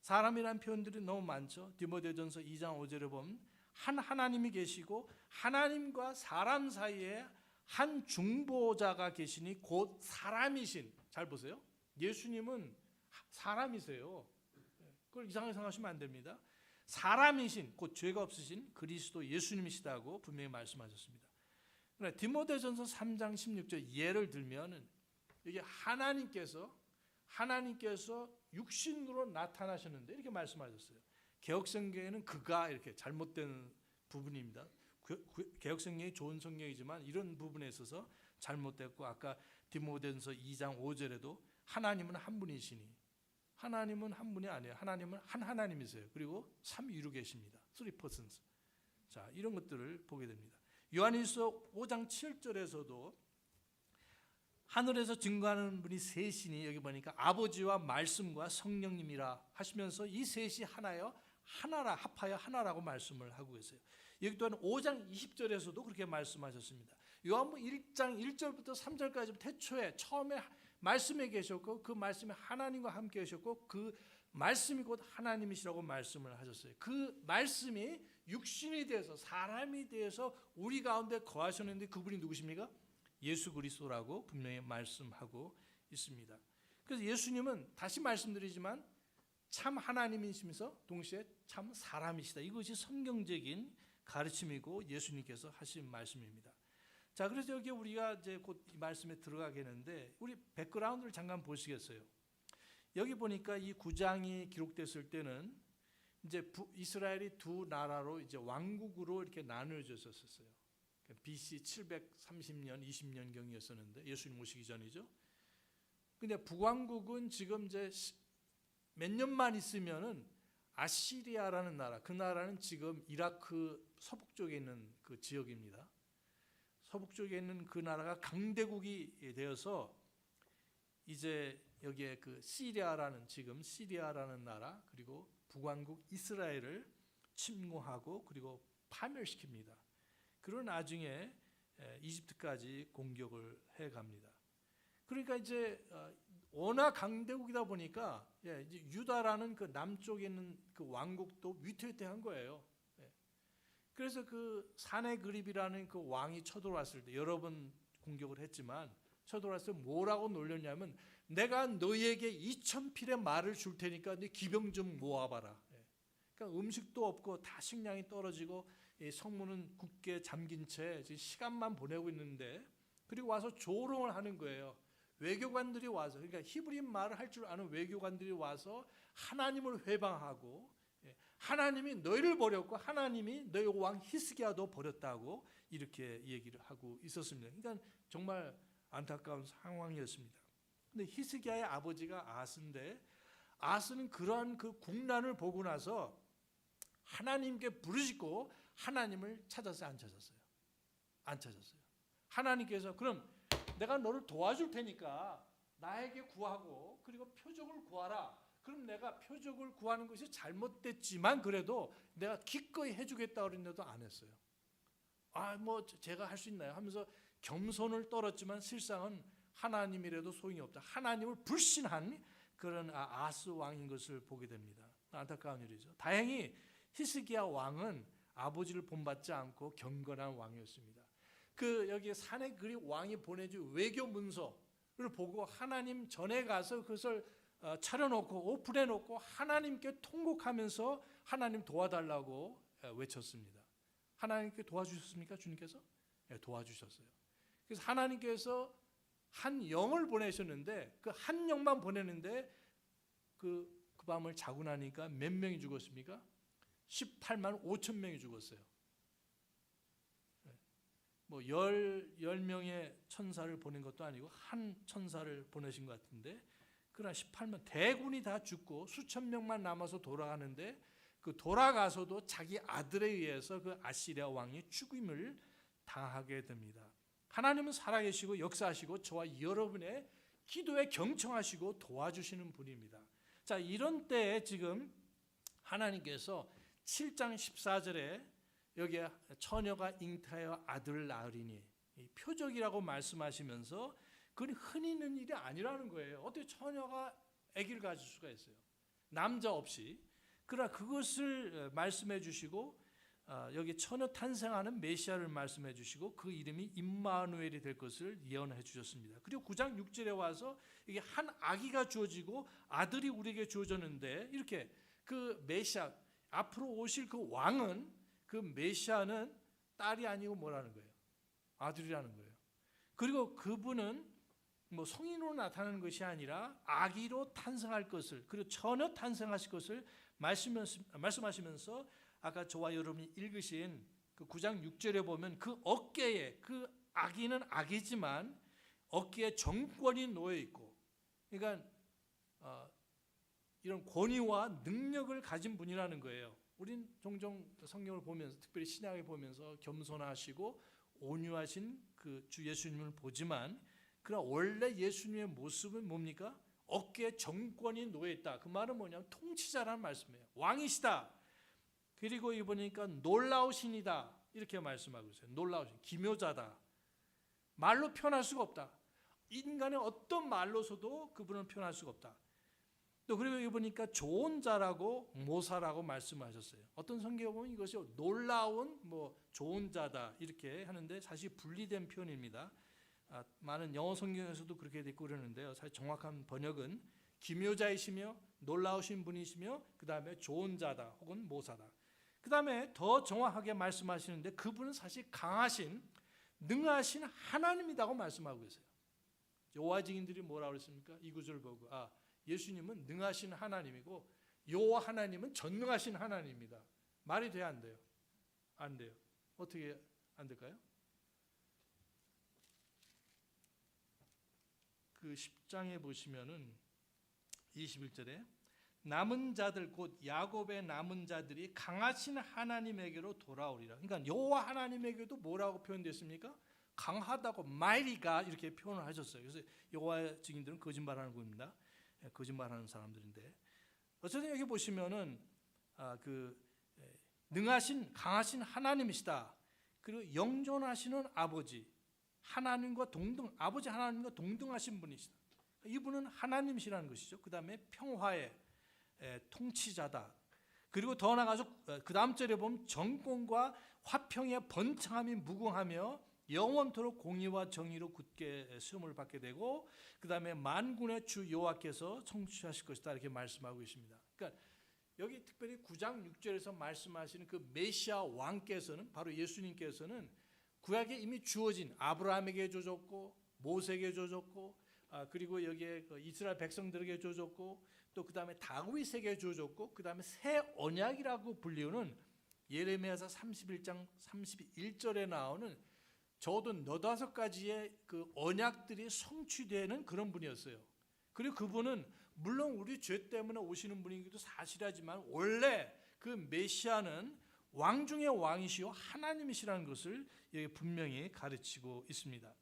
사람이라는 표현들이 너무 많죠. 디모데전서 2장 5절에 보면 한 하나님이 계시고 하나님과 사람 사이에 한 중보자가 계시니 곧 사람이신. 잘 보세요. 예수님은 사람이세요. 그걸 이상하게 생각하시면 안 됩니다. 사람이신 곧 죄가 없으신 그리스도 예수님이시다고 분명히 말씀하셨습니다. 그러나 디모데전서 3장 16절 예를 들면은 이게 하나님께서 육신으로 나타나셨는데 이렇게 말씀하셨어요. 개혁성경에는 그가 이렇게 잘못된 부분입니다. 개혁성경이 좋은 성경이지만 이런 부분에 있어서 잘못됐고 아까 디모데전서 2장 5절에도 하나님은 한 분이시니 하나님은 한 분이 아니에요. 하나님은 한 하나님이세요. 그리고 삼위로 계십니다. 3 persons. 자, 이런 것들을 보게 됩니다. 요한일서 5장 7절에서도 하늘에서 증거하는 분이 셋이니 여기 보니까 아버지와 말씀과 성령님이라 하시면서 이 셋이 하나라 합하여 하나라고 말씀을 하고 계세요. 여기 또한 5장 20절에서도 그렇게 말씀하셨습니다. 요한복음 1장 1절부터 3절까지 태초에 처음에 말씀에 계셨고 그 말씀이 하나님과 함께 계셨고 그 말씀이 곧 하나님이시라고 말씀을 하셨어요. 그 말씀이 육신이 되어서 사람이 되어서 우리 가운데 거하셨는데 그분이 누구십니까? 예수 그리스도라고 분명히 말씀하고 있습니다. 그래서 예수님은 다시 말씀드리지만 참 하나님이시면서 동시에 참 사람이시다. 이것이 성경적인 가르침이고 예수님께서 하신 말씀입니다. 자, 그래서 여기 우리가 이제 곧 이 말씀에 들어가겠는데 우리 백그라운드를 잠깐 보시겠어요? 여기 보니까 이 9장이 기록됐을 때는 이제 이스라엘이 두 나라로 이제 왕국으로 이렇게 나누어졌었어요. BC 730년, 20년 경이었었는데 예수님 오시기 전이죠. 근데 북왕국은 지금 이제 몇 년만 있으면은 아시리아라는 나라, 그 나라는 지금 이라크 서북 쪽에 있는 그 지역입니다. 서북 쪽에 있는 그 나라가 강대국이 되어서 이제 여기에 그 지금 시리아라는 나라 그리고 북왕국 이스라엘을 침공하고 그리고 파멸시킵니다. 그리고 나중에 이집트까지 공격을 해갑니다. 그러니까 이제 워낙 강대국이다 보니까 이제 유다라는 그 남쪽에 있는 그 왕국도 위태위태한 거예요. 그래서 그 사네그립이라는 그 왕이 쳐들어왔을 때 여러 번 공격을 했지만 쳐들어왔을 때 뭐라고 놀렸냐면 내가 너희에게 2,000필의 말을 줄 테니까 네 기병 좀 모아봐라. 그러니까 음식도 없고 다 식량이 떨어지고 성문은 굳게 잠긴 채 시간만 보내고 있는데 그리고 와서 조롱을 하는 거예요. 외교관들이 와서 그러니까 히브리 말을 할 줄 아는 외교관들이 와서 하나님을 회방하고 하나님이 너희를 버렸고 하나님이 너희 왕 히스기야도 버렸다고 이렇게 얘기를 하고 있었습니다. 그러니까 정말 안타까운 상황이었습니다. 근데 히스기야의 아버지가 아스인데 아스는 그러한 그 국난을 보고 나서 하나님께 부르짖고 하나님을 찾았어요? 안 찾았어요? 안 찾았어요. 하나님께서 그럼 내가 너를 도와줄 테니까 나에게 구하고 그리고 표적을 구하라. 그럼 내가 표적을 구하는 것이 잘못됐지만 그래도 내가 기꺼이 해주겠다 그랬는데도 안 했어요. 뭐 제가 할 수 있나요? 하면서 겸손을 떨었지만 실상은 하나님이라도 소용이 없다. 하나님을 불신한 그런 아스 왕인 것을 보게 됩니다. 안타까운 일이죠. 다행히 히스기야 왕은 아버지를 본받지 않고 경건한 왕이었습니다. 여기 사네그립 왕이 보내준 외교 문서를 보고 하나님 전에 가서 그것을 차려놓고 오픈해놓고 하나님께 통곡하면서 하나님 도와달라고 외쳤습니다. 하나님께 도와주셨습니까? 주님께서? 네, 도와주셨어요. 그래서 하나님께서 한 영을 보내셨는데 그 한 영만 보내는데 그 밤을 자고 나니까 몇 명이 죽었습니까? 18만 5천 명이 죽었어요. 뭐 10명의 천사를 보낸 것도 아니고 한 천사를 보내신 것 같은데 그러나 18만 대군이 다 죽고 수천 명만 남아서 돌아가는데 그 돌아가서도 자기 아들에 의해서 그 아시리아 왕이 죽임을 당하게 됩니다. 하나님은 살아계시고 역사하시고 저와 여러분의 기도에 경청하시고 도와주시는 분입니다. 자, 이런 때에 지금 하나님께서 7장 14절에 여기에 처녀가 잉태하여 아들을 낳으리니, 표적이라고 말씀하시면서 그건 흔히 있는 일이 아니라는 거예요. 어떻게 처녀가 아기를 가질 수가 있어요? 남자 없이. 그러나 그것을 말씀해 주시고 여기 처녀 탄생하는 메시아를 말씀해 주시고 그 이름이 임마누엘이 될 것을 예언해 주셨습니다. 그리고 9장 6절에 와서 이게 한 아기가 주어지고 아들이 우리에게 주어졌는데, 이렇게 그 메시아 앞으로 오실 그 왕은, 그 메시아는 딸이 아니고 뭐라는 거예요? 아들이라는 거예요. 그리고 그분은 뭐 성인으로 나타나는 것이 아니라 아기로 탄생할 것을, 그리고 처녀 탄생하실 것을 말씀하시면서 아까 저와 여러분이 읽으신 그 9장 6절에 보면 그 어깨에, 그 아기는 아기지만 어깨에 정권이 놓여 있고, 그러니까 이런 권위와 능력을 가진 분이라는 거예요. 우린 종종 성경을 보면서, 특별히 신약을 보면서 겸손하시고 온유하신 그 주 예수님을 보지만, 그러나 원래 예수님의 모습은 뭡니까? 어깨에 정권이 놓여 있다. 그 말은 뭐냐면 통치자라는 말씀이에요. 왕이시다. 그리고 이보니까 놀라우신이다, 이렇게 말씀하고 있어요. 놀라우신, 기묘자다. 말로 표현할 수가 없다. 인간의 어떤 말로서도 그분을 표현할 수가 없다. 또 그리고 여기 보니까 좋은 자라고 모사라고 말씀하셨어요. 어떤 성경에 보면 이것이 놀라운 좋은 자다 이렇게 하는데 사실 분리된 표현입니다. 많은 영어 성경에서도 그렇게 되고 그러는데요. 사실 정확한 번역은 기묘자이시며 놀라우신 분이시며 그 다음에 좋은 자다 혹은 모사다. 그 다음에 더 정확하게 말씀하시는데 그분은 사실 강하신, 능하신 하나님이라고 말씀하고 계세요. 여호와 증인들이 뭐라고 그랬습니까? 이 구절을 보고 예수님은 능하신 하나님이고 여호와 하나님은 전능하신 하나님입니다. 말이 돼야 안 돼요? 안 돼요. 어떻게 안 될까요? 그 10장에 보시면은 21절에 남은 자들 곧 야곱의 남은 자들이 강하신 하나님에게로 돌아오리라. 그러니까 여호와 하나님에게도 뭐라고 표현됐습니까? 강하다고, mighty가 이렇게 표현을 하셨어요. 그래서 여호와 증인들은 거짓말하는 겁니다. 거짓말하는 사람들인데, 어쨌든 여기 보시면은 능하신 강하신 하나님이시다. 그리고 영존하시는 아버지, 하나님과 동등, 아버지 하나님과 동등하신 분이시다. 이분은 하나님이시라는 것이죠. 그 다음에 평화의 통치자다. 그리고 더 나아가서 그 다음 절에 보면 정권과 화평의 번창함이 무궁하며 영원토록 공의와 정의로 굳게 시험을 받게 되고, 그 다음에 만군의 주 여호와께서 청취하실 것이다 이렇게 말씀하고 계십니다. 그러니까 여기 특별히 9장 6절에서 말씀하시는 그 메시아 왕께서는, 바로 예수님께서는 구약에 이미 주어진 아브라함에게 주어졌고 모세에게 주어졌고 그리고 여기에 이스라엘 백성들에게 주어졌고 또 그 다음에 다윗에게 주어졌고 그 다음에 새 언약이라고 불리우는 예레미야서 31장 31절에 나오는 적어도 4-5가지의 그 언약들이 성취되는 그런 분이었어요. 그리고 그분은 물론 우리 죄 때문에 오시는 분이기도 사실하지만 원래 그 메시아는 왕 중의 왕이시요 하나님이시라는 것을 분명히 가르치고 있습니다.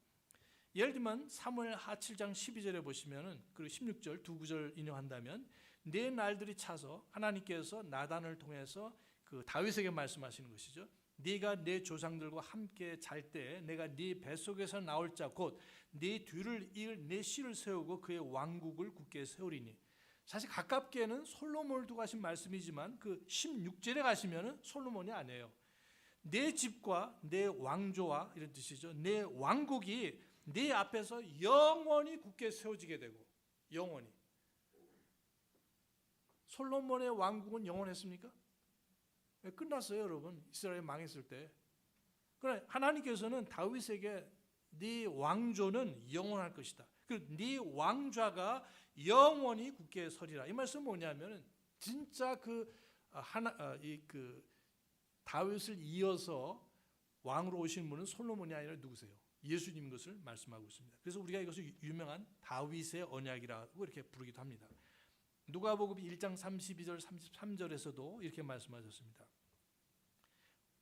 예를 들면 사무엘하 7장 12절에 보시면은, 그리고 16절 두 구절 인용한다면, 내 날들이 차서 하나님께서 나단을 통해서 그 다윗에게 말씀하시는 것이죠. 네가 내 조상들과 함께 잘 때 내가 네 뱃속에서 나올 자 곧 네 뒤를 이을 내 씨를 세우고 그의 왕국을 굳게 세우리니. 사실 가깝게는 솔로몬을 두고 하신 말씀이지만 그 16절에 가시면은 솔로몬이 아니에요. 내 집과 내 왕조와 이런 뜻이죠. 내 왕국이 네 앞에서 영원히 굳게 세워지게 되고, 영원히. 솔로몬의 왕국은 영원했습니까? 끝났어요, 여러분. 이스라엘 망했을 때. 그러나 하나님께서는 다윗에게 네 왕조는 영원할 것이다. 그리고 네 왕좌가 영원히 굳게 서리라. 이 말씀은 뭐냐면은 진짜 다윗을 이어서 왕으로 오신 분은 솔로몬이 아니라 누구세요? 예수님인 것을 말씀하고 있습니다. 그래서 우리가 이것을 유명한 다윗의 언약이라고 이렇게 부르기도 합니다. 누가복음 1장 32절 33절에서도 이렇게 말씀하셨습니다.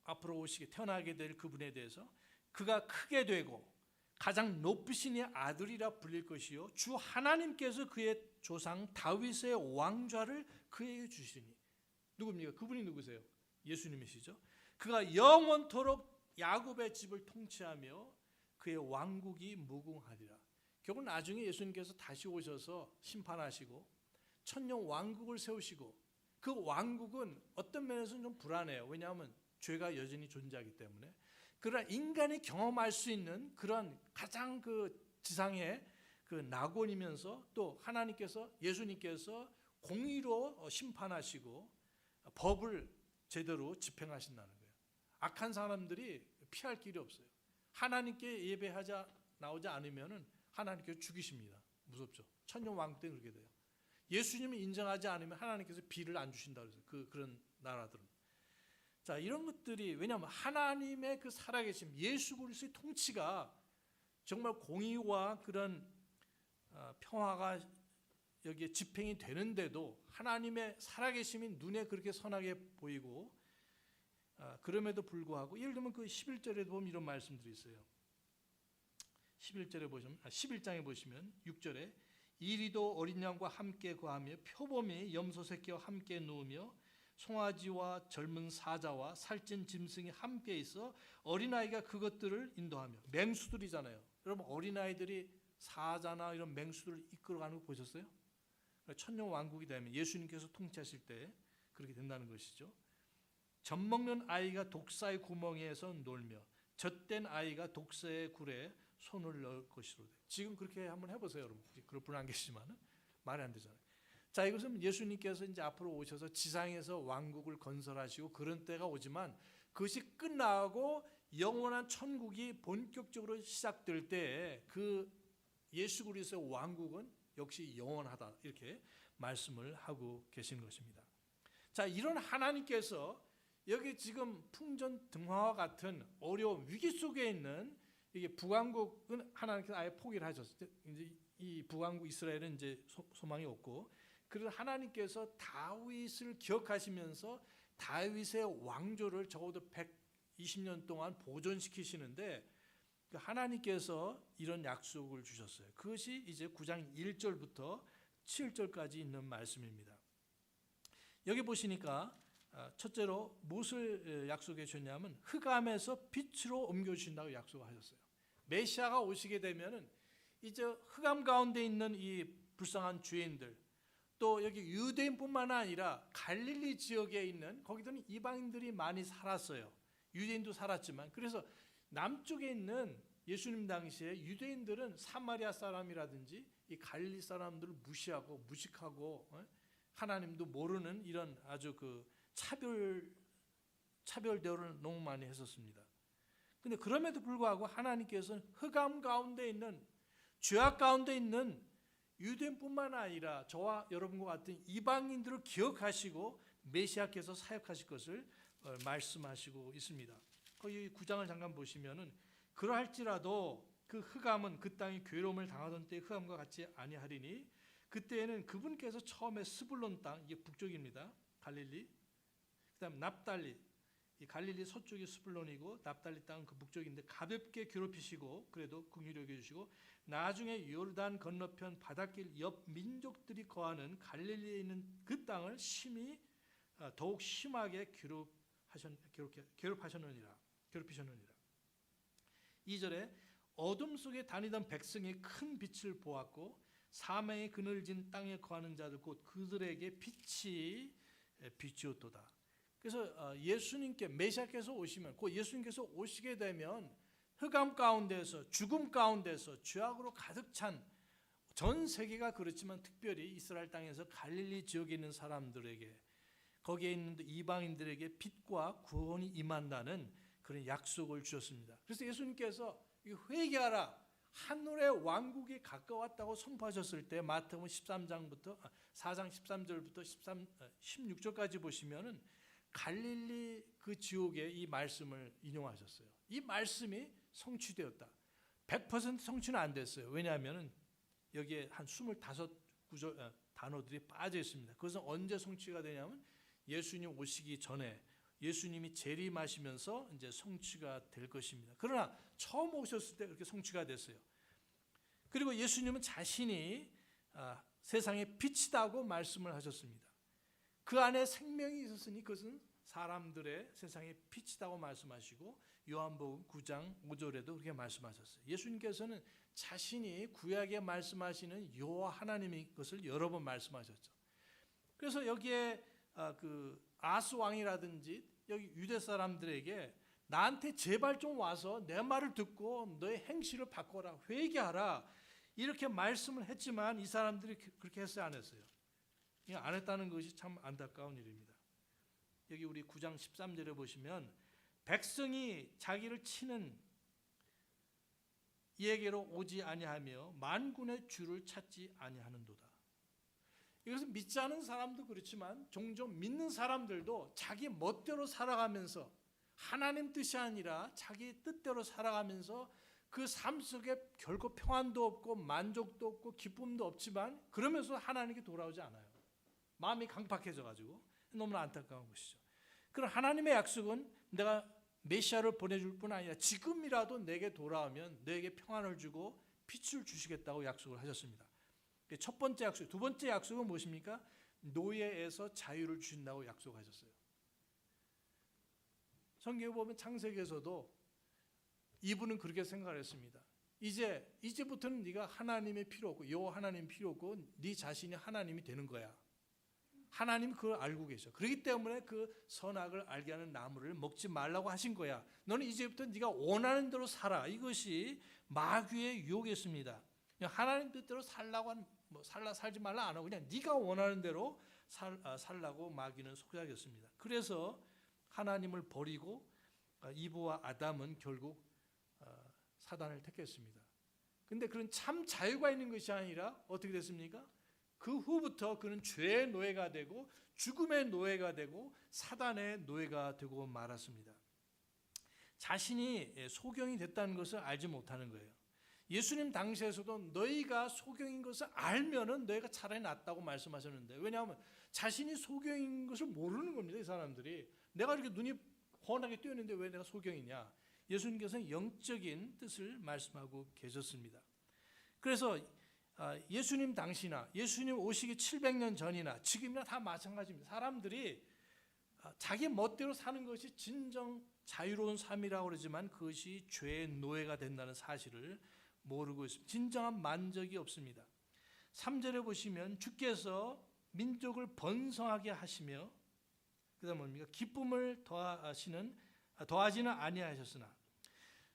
앞으로 오시게 태어나게 될 그분에 대해서 그가 크게 되고 가장 높으신 이의 아들이라 불릴 것이요 주 하나님께서 그의 조상 다윗의 왕좌를 그에게 주시니. 누굽니까? 그분이 누구세요? 예수님이시죠. 그가 영원토록 야곱의 집을 통치하며 그의 왕국이 무궁하리라. 결국 나중에 예수님께서 다시 오셔서 심판하시고 천년 왕국을 세우시고 그 왕국은 어떤 면에서는 좀 불안해요. 왜냐하면 죄가 여전히 존재하기 때문에. 그러나 인간이 경험할 수 있는 그런 가장 그 지상의 그 낙원이면서 또 하나님께서 예수님께서 공의로 심판하시고 법을 제대로 집행하신다는 거예요. 악한 사람들이 피할 길이 없어요. 하나님께 예배하지 나오지 않으면은 하나님께서 죽이십니다. 무섭죠. 천년 왕국 때 그렇게 돼요. 예수님을 인정하지 않으면 하나님께서 비를 안 주신다 그래서 그런 나라들은. 자, 이런 것들이 왜냐하면 하나님의 그 살아계심, 예수 그리스도의 통치가 정말 공의와 그런 평화가 여기에 집행이 되는데도 하나님의 살아계심이 눈에 그렇게 선하게 보이고 그럼에도 불구하고 예를 들면 그 11절에 보면 이런 말씀들이 있어요. 11절에 보시면 11장에 보시면 6절에 이리도 어린 양과 함께 거하며 표범이 염소 새끼와 함께 누우며 송아지와 젊은 사자와 살찐 짐승이 함께 있어 어린아이가 그것들을 인도하며. 맹수들이잖아요. 여러분 어린아이들이 사자나 이런 맹수들을 이끌어가는 거 보셨어요? 천년 왕국이 되면 예수님께서 통치하실 때 그렇게 된다는 것이죠. 젖먹는 아이가 독사의 구멍에서 놀며 젖된 아이가 독사의 굴에 손을 넣을 것이로되. 지금 그렇게 한번 해보세요, 여러분. 그럴 분 안 계시지만은 말이 안 되잖아요. 자, 이것은 예수님께서 이제 앞으로 오셔서 지상에서 왕국을 건설하시고 그런 때가 오지만 그것이 끝나고 영원한 천국이 본격적으로 시작될 때 그 예수 그리스도의 왕국은 역시 영원하다 이렇게 말씀을 하고 계신 것입니다. 자, 이런 하나님께서 여기 지금 풍전등화와 같은 어려운 위기 속에 있는 이게 북왕국은 하나님께서 아예 포기를 하셨어요. 이제 이 북왕국 이스라엘은 이제 소망이 없고, 그래서 하나님께서 다윗을 기억하시면서 다윗의 왕조를 적어도 120년 동안 보존시키시는데 하나님께서 이런 약속을 주셨어요. 그것이 이제 9장 1절부터 7절까지 있는 말씀입니다. 여기 보시니까 첫째로 무엇을 약속해 주셨냐면 흑암에서 빛으로 옮겨주신다고 약속하셨어요. 메시아가 오시게 되면은 이제 흑암 가운데 있는 이 불쌍한 죄인들, 또 여기 유대인뿐만 아니라 갈릴리 지역에 있는 거기서는 이방인들이 많이 살았어요. 유대인도 살았지만 그래서 남쪽에 있는 예수님 당시에 유대인들은 사마리아 사람이라든지 이 갈릴리 사람들을 무시하고 무식하고 하나님도 모르는 이런 아주 그 차별 대우를 너무 많이 했었습니다. 근데 그럼에도 불구하고 하나님께서는 흑암 가운데 있는 죄악 가운데 있는 유대인뿐만 아니라 저와 여러분과 같은 이방인들을 기억하시고 메시아께서 사역하실 것을 말씀하시고 있습니다. 거기 9장을 잠깐 보시면은 그러할지라도 그 흑암은 그 땅이 괴로움을 당하던 때 흑암과 같이 아니하리니 그때에는 그분께서 처음에 스불론 땅, 이게 북쪽입니다. 갈릴리. 그다음 납달리, 이 갈릴리 서쪽이 스불론이고 납달리 땅은 그 북쪽인데 가볍게 괴롭히시고 그래도 긍휼히 여겨주시고 나중에 요르단 건너편 바닷길 옆 민족들이 거하는 갈릴리에 있는 그 땅을 심히 더욱 심하게 괴롭히셨느니라. 2절에 어둠 속에 다니던 백성이 큰 빛을 보았고 사망의 그늘진 땅에 거하는 자들 곧 그들에게 빛이 비추었도다. 그래서 예수님께 메시아께서 오시면 곧 예수님께서 오시게 되면 흑암 가운데서 죽음 가운데서 죄악으로 가득 찬 전 세계가 그렇지만 특별히 이스라엘 땅에서 갈릴리 지역에 있는 사람들에게 거기에 있는 이방인들에게 빛과 구원이 임한다는 그런 약속을 주셨습니다. 그래서 예수님께서 회개하라 하늘의 왕국이 가까웠다고 선포하셨을 때 마태복음 4장 13절부터 16절까지 보시면은 갈릴리 그 지옥에 이 말씀을 인용하셨어요. 이 말씀이 성취되었다. 100% 성취는 안 됐어요. 왜냐하면은 여기에 한 25 단어들이 빠져 있습니다. 그것은 언제 성취가 되냐면 예수님 오시기 전에 예수님이 재림하시면서 이제 성취가 될 것입니다. 그러나 처음 오셨을 때 그렇게 성취가 됐어요. 그리고 예수님은 자신이 세상의 빛이다고 말씀을 하셨습니다. 그 안에 생명이 있었으니 그것은 사람들의 세상의 빛이라고 말씀하시고 요한복음 9장 5절에도 그렇게 말씀하셨어요. 예수님께서는 자신이 구약에 말씀하시는 여호와 하나님의 것을 여러 번 말씀하셨죠. 그래서 여기에 그 아스 왕이라든지 여기 유대 사람들에게 나한테 제발 좀 와서 내 말을 듣고 너의 행실을 바꿔라, 회개하라 이렇게 말씀을 했지만 이 사람들이 그렇게 했어요, 안 했어요? 안 했다는 것이 참 안타까운 일입니다. 여기 우리 9장 13절에 보시면 백성이 자기를 치는 이에게로 오지 아니하며 만군의 주를 찾지 아니하는도다. 이것은 믿지 않은 사람도 그렇지만 종종 믿는 사람들도 자기 멋대로 살아가면서 하나님 뜻이 아니라 자기 뜻대로 살아가면서 그 삶 속에 결코 평안도 없고 만족도 없고 기쁨도 없지만 그러면서 하나님께 돌아오지 않아요. 마음이 강팍해져가지고 너무나 안타까운 것이죠. 그럼 하나님의 약속은 내가 메시아를 보내줄 뿐 아니라 지금이라도 내게 돌아오면 너에게 평안을 주고 빛을 주시겠다고 약속을 하셨습니다. 첫 번째 약속, 두 번째 약속은 무엇입니까? 노예에서 자유를 주신다고 약속하셨어요. 성경에 보면 창세기에서도 이분은 그렇게 생각을 했습니다. 이제부터는 네가 하나님의 필요 없고 여호와 하나님 필요 없고 네 자신이 하나님이 되는 거야. 하나님 그걸 알고 계셔. 그렇기 때문에 그 선악을 알게 하는 나무를 먹지 말라고 하신 거야. 너는 이제부터 네가 원하는 대로 살아. 이것이 마귀의 유혹이었습니다. 하나님 뜻대로 살라고 살지 말라 안 하고 그냥 네가 원하는 대로 살라고 마귀는 속삭였습니다. 그래서 하나님을 버리고 이브와 아담은 결국 사단을 택했습니다. 근데 그런 참 자유가 있는 것이 아니라 어떻게 됐습니까? 그 후부터 그는 죄의 노예가 되고 죽음의 노예가 되고 사단의 노예가 되고 말았습니다. 자신이 소경이 됐다는 것을 알지 못하는 거예요. 예수님 당시에서도 너희가 소경인 것을 알면은 너희가 차라리 낫다고 말씀하셨는데, 왜냐하면 자신이 소경인 것을 모르는 겁니다. 이 사람들이 내가 이렇게 눈이 훤하게 뜨였는데 왜 내가 소경이냐. 예수님께서는 영적인 뜻을 말씀하고 계셨습니다. 그래서 예수님 당시나 예수님 오시기 700년 전이나 지금이나 다 마찬가지입니다. 사람들이 자기 멋대로 사는 것이 진정 자유로운 삶이라고 그러지만 그것이 죄의 노예가 된다는 사실을 모르고 있습니다. 진정한 만족이 없습니다. 3절에 보시면 주께서 민족을 번성하게 하시며 그다음 뭡니까? 기쁨을 더하지는 아니하셨으나,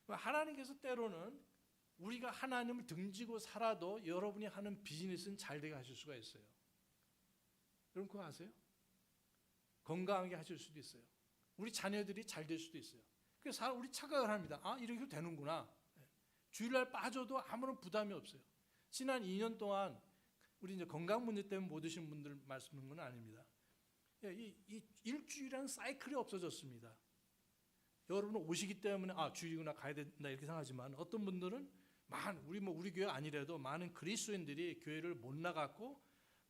하나님께서 때로는 우리가 하나님을 등지고 살아도 여러분이 하는 비즈니스는 잘 되게 하실 수가 있어요. 여러분 그거 아세요? 건강하게 하실 수도 있어요. 우리 자녀들이 잘 될 수도 있어요. 그래서 우리 착각을 합니다. 이렇게 되는구나. 주일날 빠져도 아무런 부담이 없어요. 지난 2년 동안 우리 이제 건강 문제 때문에 못 오신 분들 말씀하는 건 아닙니다. 이 일주일이라는 사이클이 없어졌습니다. 여러분은 오시기 때문에 주일이구나 가야 된다 이렇게 생각하지만 어떤 분들은 우리 교회 아니래도 많은 그리스도인들이 교회를 못 나갔고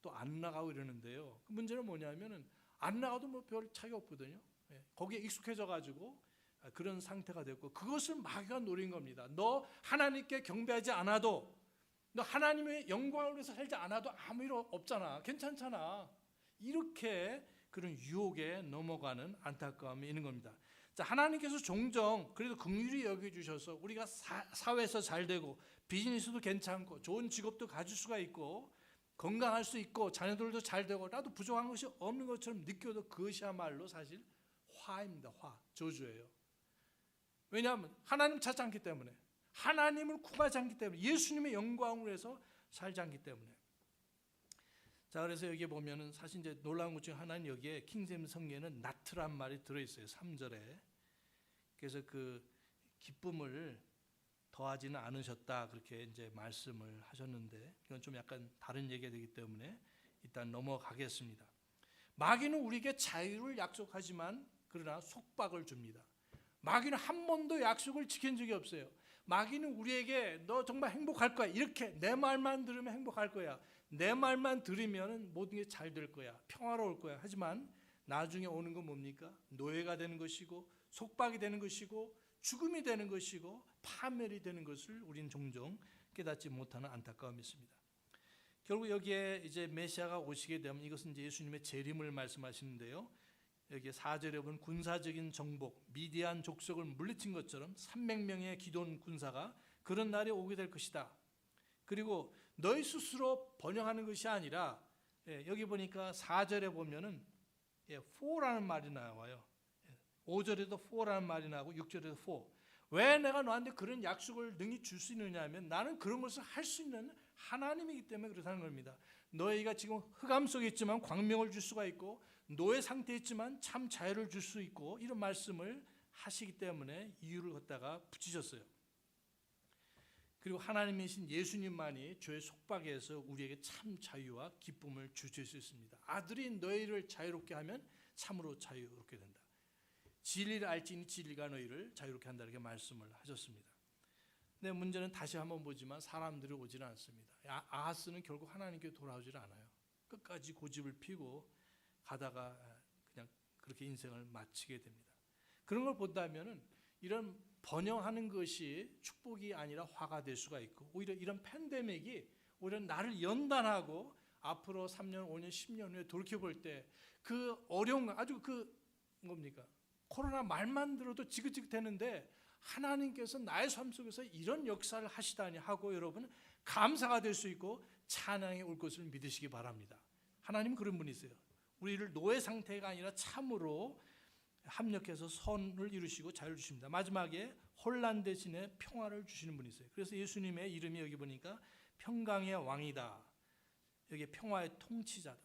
또 안 나가고 이러는데요. 그 문제는 뭐냐면은 안 나가도 별 차이 없거든요. 거기에 익숙해져 가지고 그런 상태가 됐고, 그것을 마귀가 노린 겁니다. 너 하나님께 경배하지 않아도, 너 하나님의 영광을 위해서 살지 않아도 아무 일 없잖아, 괜찮잖아, 이렇게 그런 유혹에 넘어가는 안타까움이 있는 겁니다. 자, 하나님께서 종종 그래도 긍휼히 여겨주셔서 우리가 사회에서 잘 되고 비즈니스도 괜찮고 좋은 직업도 가질 수가 있고 건강할 수 있고 자녀들도 잘 되고 나도 부족한 것이 없는 것처럼 느껴도 그것이야말로 사실 화입니다. 저주예요. 왜냐하면 하나님 찾지 않기 때문에, 하나님을 구하지 않기 때문에, 예수님의 영광을 위해서 살지 않기 때문에. 자, 그래서 여기 보면은 사실 이제 놀라운 것 중 하나는 여기에 킹제임스 성경에는 not란 말이 들어있어요. 3절에. 그래서 그 기쁨을 더하지는 않으셨다 그렇게 이제 말씀을 하셨는데, 이건 좀 약간 다른 얘기가 되기 때문에 일단 넘어가겠습니다. 마귀는 우리에게 자유를 약속하지만 그러나 속박을 줍니다. 마귀는 한 번도 약속을 지킨 적이 없어요. 마귀는 우리에게 너 정말 행복할 거야, 이렇게 내 말만 들으면 행복할 거야, 내 말만 들으면 모든 게 잘 될 거야, 평화로울 거야. 하지만 나중에 오는 건 뭡니까? 노예가 되는 것이고 속박이 되는 것이고 죽음이 되는 것이고 파멸이 되는 것을 우리는 종종 깨닫지 못하는 안타까움이 있습니다. 결국 여기에 이제 메시아가 오시게 되면 이것은 이제 예수님의 재림을 말씀하시는데요. 여기 4절에 보면 군사적인 정복, 미디안 족속을 물리친 것처럼 300명의 기돈 군사가 그런 날이 오게 될 것이다. 그리고 너희 스스로 번영하는 것이 아니라 여기 보니까 4절에 보면은 for라는 말이 나와요. 5절에도 for라는 말이 나오고 6절에도 for. 왜 내가 너한테 그런 약속을 능히 줄 수 있느냐 하면 나는 그런 것을 할 수 있는 하나님이기 때문에 그렇다는 겁니다. 너희가 지금 흑암 속에 있지만 광명을 줄 수가 있고 노예 상태에 있지만 참 자유를 줄 수 있고 이런 말씀을 하시기 때문에 이유를 갖다가 붙이셨어요. 그리고 하나님이신 예수님만이 죄의 속박에서 우리에게 참 자유와 기쁨을 주실 수 있습니다. 아들이 너희를 자유롭게 하면 참으로 자유롭게 된다. 진리를 알지니 진리가 너희를 자유롭게 한다 이렇게 말씀을 하셨습니다. 근데 문제는 다시 한번 보지만 사람들이 오지는 않습니다. 아하스는 결국 하나님께 돌아오질 않아요. 끝까지 고집을 피고 가다가 그냥 그렇게 인생을 마치게 됩니다. 그런 걸 본다면은 이런 번영하는 것이 축복이 아니라 화가 될 수가 있고 오히려 이런 팬데믹이 오히려 나를 연단하고 앞으로 3년, 5년, 10년 후에 돌이켜볼 때 그 어려운 아주 그 뭡니까? 코로나 말만 들어도 지긋지긋했는데 하나님께서 나의 삶 속에서 이런 역사를 하시다니 하고 여러분 감사가 될 수 있고 찬양이 올 것을 믿으시기 바랍니다. 하나님 그런 분이세요. 우리를 노예 상태가 아니라 참으로 합력해서 선을 이루시고 자유를 주십니다. 마지막에 혼란 대신에 평화를 주시는 분이세요. 그래서 예수님의 이름이 여기 보니까 평강의 왕이다. 여기 평화의 통치자다.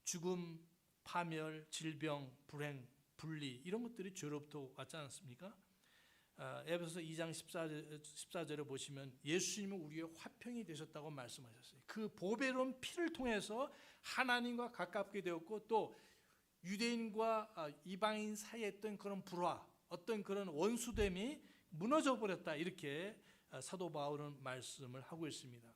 죽음, 파멸, 질병, 불행, 분리 이런 것들이 죄로부터 왔지 않습니까? 에베소서 2장 14절에 보시면 예수님은 우리의 화평이 되셨다고 말씀하셨어요. 그 보배로운 피를 통해서 하나님과 가깝게 되었고 또 유대인과 이방인 사이에 있던 그런 불화, 어떤 그런 원수됨이 무너져 버렸다 이렇게 사도 바울은 말씀을 하고 있습니다.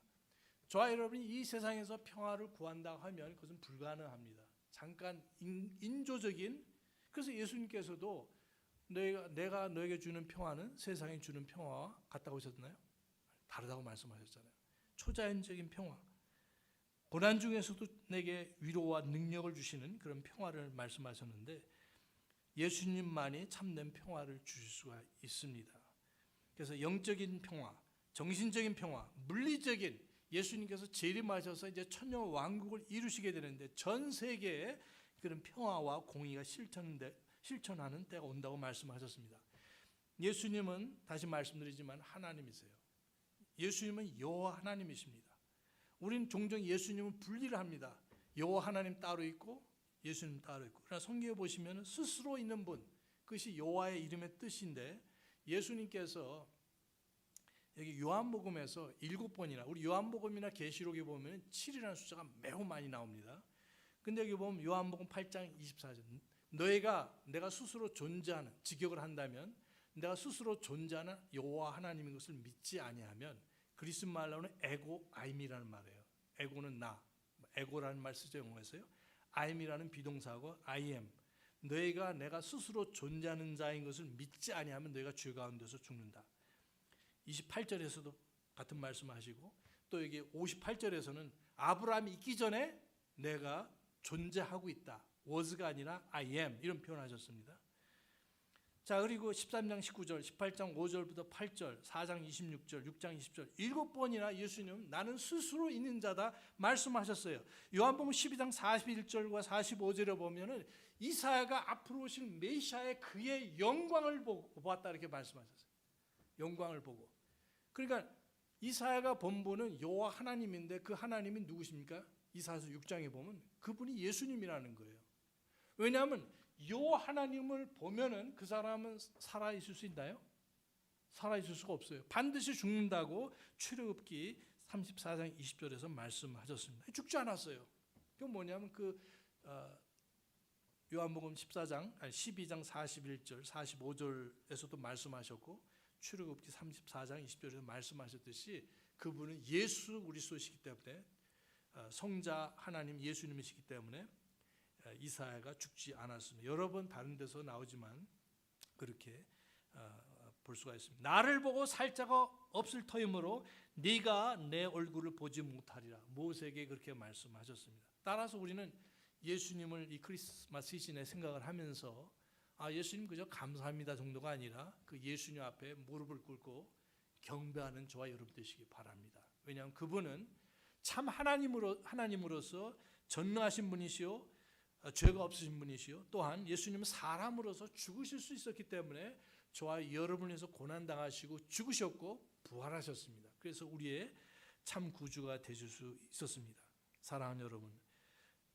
저와 여러분이 이 세상에서 평화를 구한다고 하면 그것은 불가능합니다. 잠깐 인조적인 그래서 예수님께서도 내가 너에게 주는 평화는 세상에 주는 평화와 같다고 하셨나요? 다르다고 말씀하셨잖아요. 초자연적인 평화. 고난 중에서도 내게 위로와 능력을 주시는 그런 평화를 말씀하셨는데 예수님만이 참된 평화를 주실 수가 있습니다. 그래서 영적인 평화, 정신적인 평화, 물리적인 예수님께서 재림하셔서 이제 천년 왕국을 이루시게 되는데 전 세계에 그런 평화와 공의가 실천하는 때가 온다고 말씀하셨습니다. 예수님은 다시 말씀드리지만 하나님이세요. 예수님은 여호와 하나님이십니다. 우리는 종종 예수님은 분리를 합니다. 여호와 하나님 따로 있고 예수님 따로 있고. 그러나 성경에 보시면 스스로 있는 분, 그것이 여호와의 이름의 뜻인데 예수님께서 여기 요한복음에서 7번이나 우리 요한복음이나 계시록에 보면 7이라는 숫자가 매우 많이 나옵니다. 근데 여기 보면 요한복음 8장 24절 내가 스스로 존재하는 직역을 한다면 내가 스스로 존재하는 여호와 하나님인 것을 믿지 아니하면 그리스 말로는 에고 아임이라는 말이에요. 에고는 나, 에고라는 말 쓰죠 영어에서요. 아임이라는 비동사고 I am. 내가 스스로 존재하는 자인 것을 믿지 아니하면 너희가 죄 가운데서 죽는다. 28절에서도 같은 말씀하시고 또 여기 58절에서는 아브라함이 있기 전에 내가 존재하고 있다. was가 아니라 I am 이런 표현하셨습니다. 자 그리고 13장 19절, 18장 5절부터 8절, 4장 26절, 6장 20절 7번이나 예수님은 나는 스스로 있는 자다 말씀하셨어요. 요한복음 12장 41절과 45절에 보면은 이사야가 앞으로 오실 메시아의 그의 영광을 보았다 이렇게 말씀하셨어요. 영광을 보고. 그러니까 이사야가 본분은 여호와 하나님인데 그 하나님이 누구십니까? 이사야서 6장에 보면 그분이 예수님이라는 거예요. 왜냐하면 여호와 하나님을 보면은 그 사람은 살아 있을 수 있나요? 살아 있을 수가 없어요. 반드시 죽는다고 출애굽기 34장 20절에서 말씀하셨습니다. 죽지 않았어요. 그건 뭐냐면 요한복음 12장 41절 45절에서도 말씀하셨고 출애굽기 34장 20절에서 말씀하셨듯이 그분은 예수 그리스도시기 때문에 성자 하나님 예수님이시기 때문에 이사야가 죽지 않았습니다. 여러 번 다른 데서 나오지만 그렇게 볼 수가 있습니다. 나를 보고 살 자가 없을 터이므로 네가 내 얼굴을 보지 못하리라. 모세에게 그렇게 말씀하셨습니다. 따라서 우리는 예수님을 이 크리스마스 시즌에 생각을 하면서 예수님 그저 감사합니다 정도가 아니라 그 예수님 앞에 무릎을 꿇고 경배하는 저와 여러분 되시기 바랍니다. 왜냐하면 그분은 참 하나님으로서 전능하신 분이시요 죄가 없으신 분이시요 또한 예수님은 사람으로서 죽으실 수 있었기 때문에 저와 여러분을 위해서 고난당하시고 죽으셨고 부활하셨습니다. 그래서 우리의 참 구주가 되실 수 있었습니다. 사랑하는 여러분,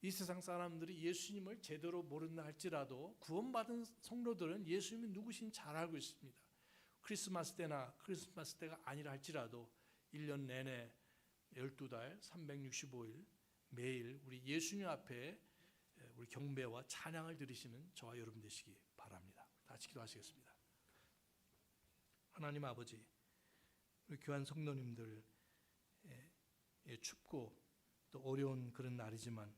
이 세상 사람들이 예수님을 제대로 모른다 할지라도 구원받은 성도들은 예수님이 누구신지 잘 알고 있습니다. 크리스마스 때나 크리스마스 때가 아니라 할지라도 1년 내내 12달 365일 매일 우리 예수님 앞에 우리 경배와 찬양을 드리시는 저와 여러분 되시기 바랍니다. 다 같이 기도하시겠습니다. 하나님 아버지, 우리 교한 성도님들 춥고 또 어려운 그런 날이지만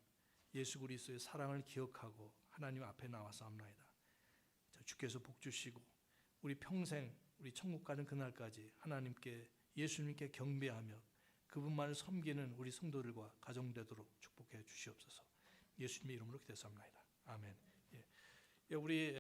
예수 그리스도의 사랑을 기억하고 하나님 앞에 나와서 합나이다. 주께서 복 주시고 우리 평생 우리 천국 가는 그날까지 하나님께 예수님께 경배하며 그분만을 섬기는 우리 성도들과 가정 되도록 축복해 주시옵소서. 예수님의 이름으로 기도합나이다. 아멘. 우리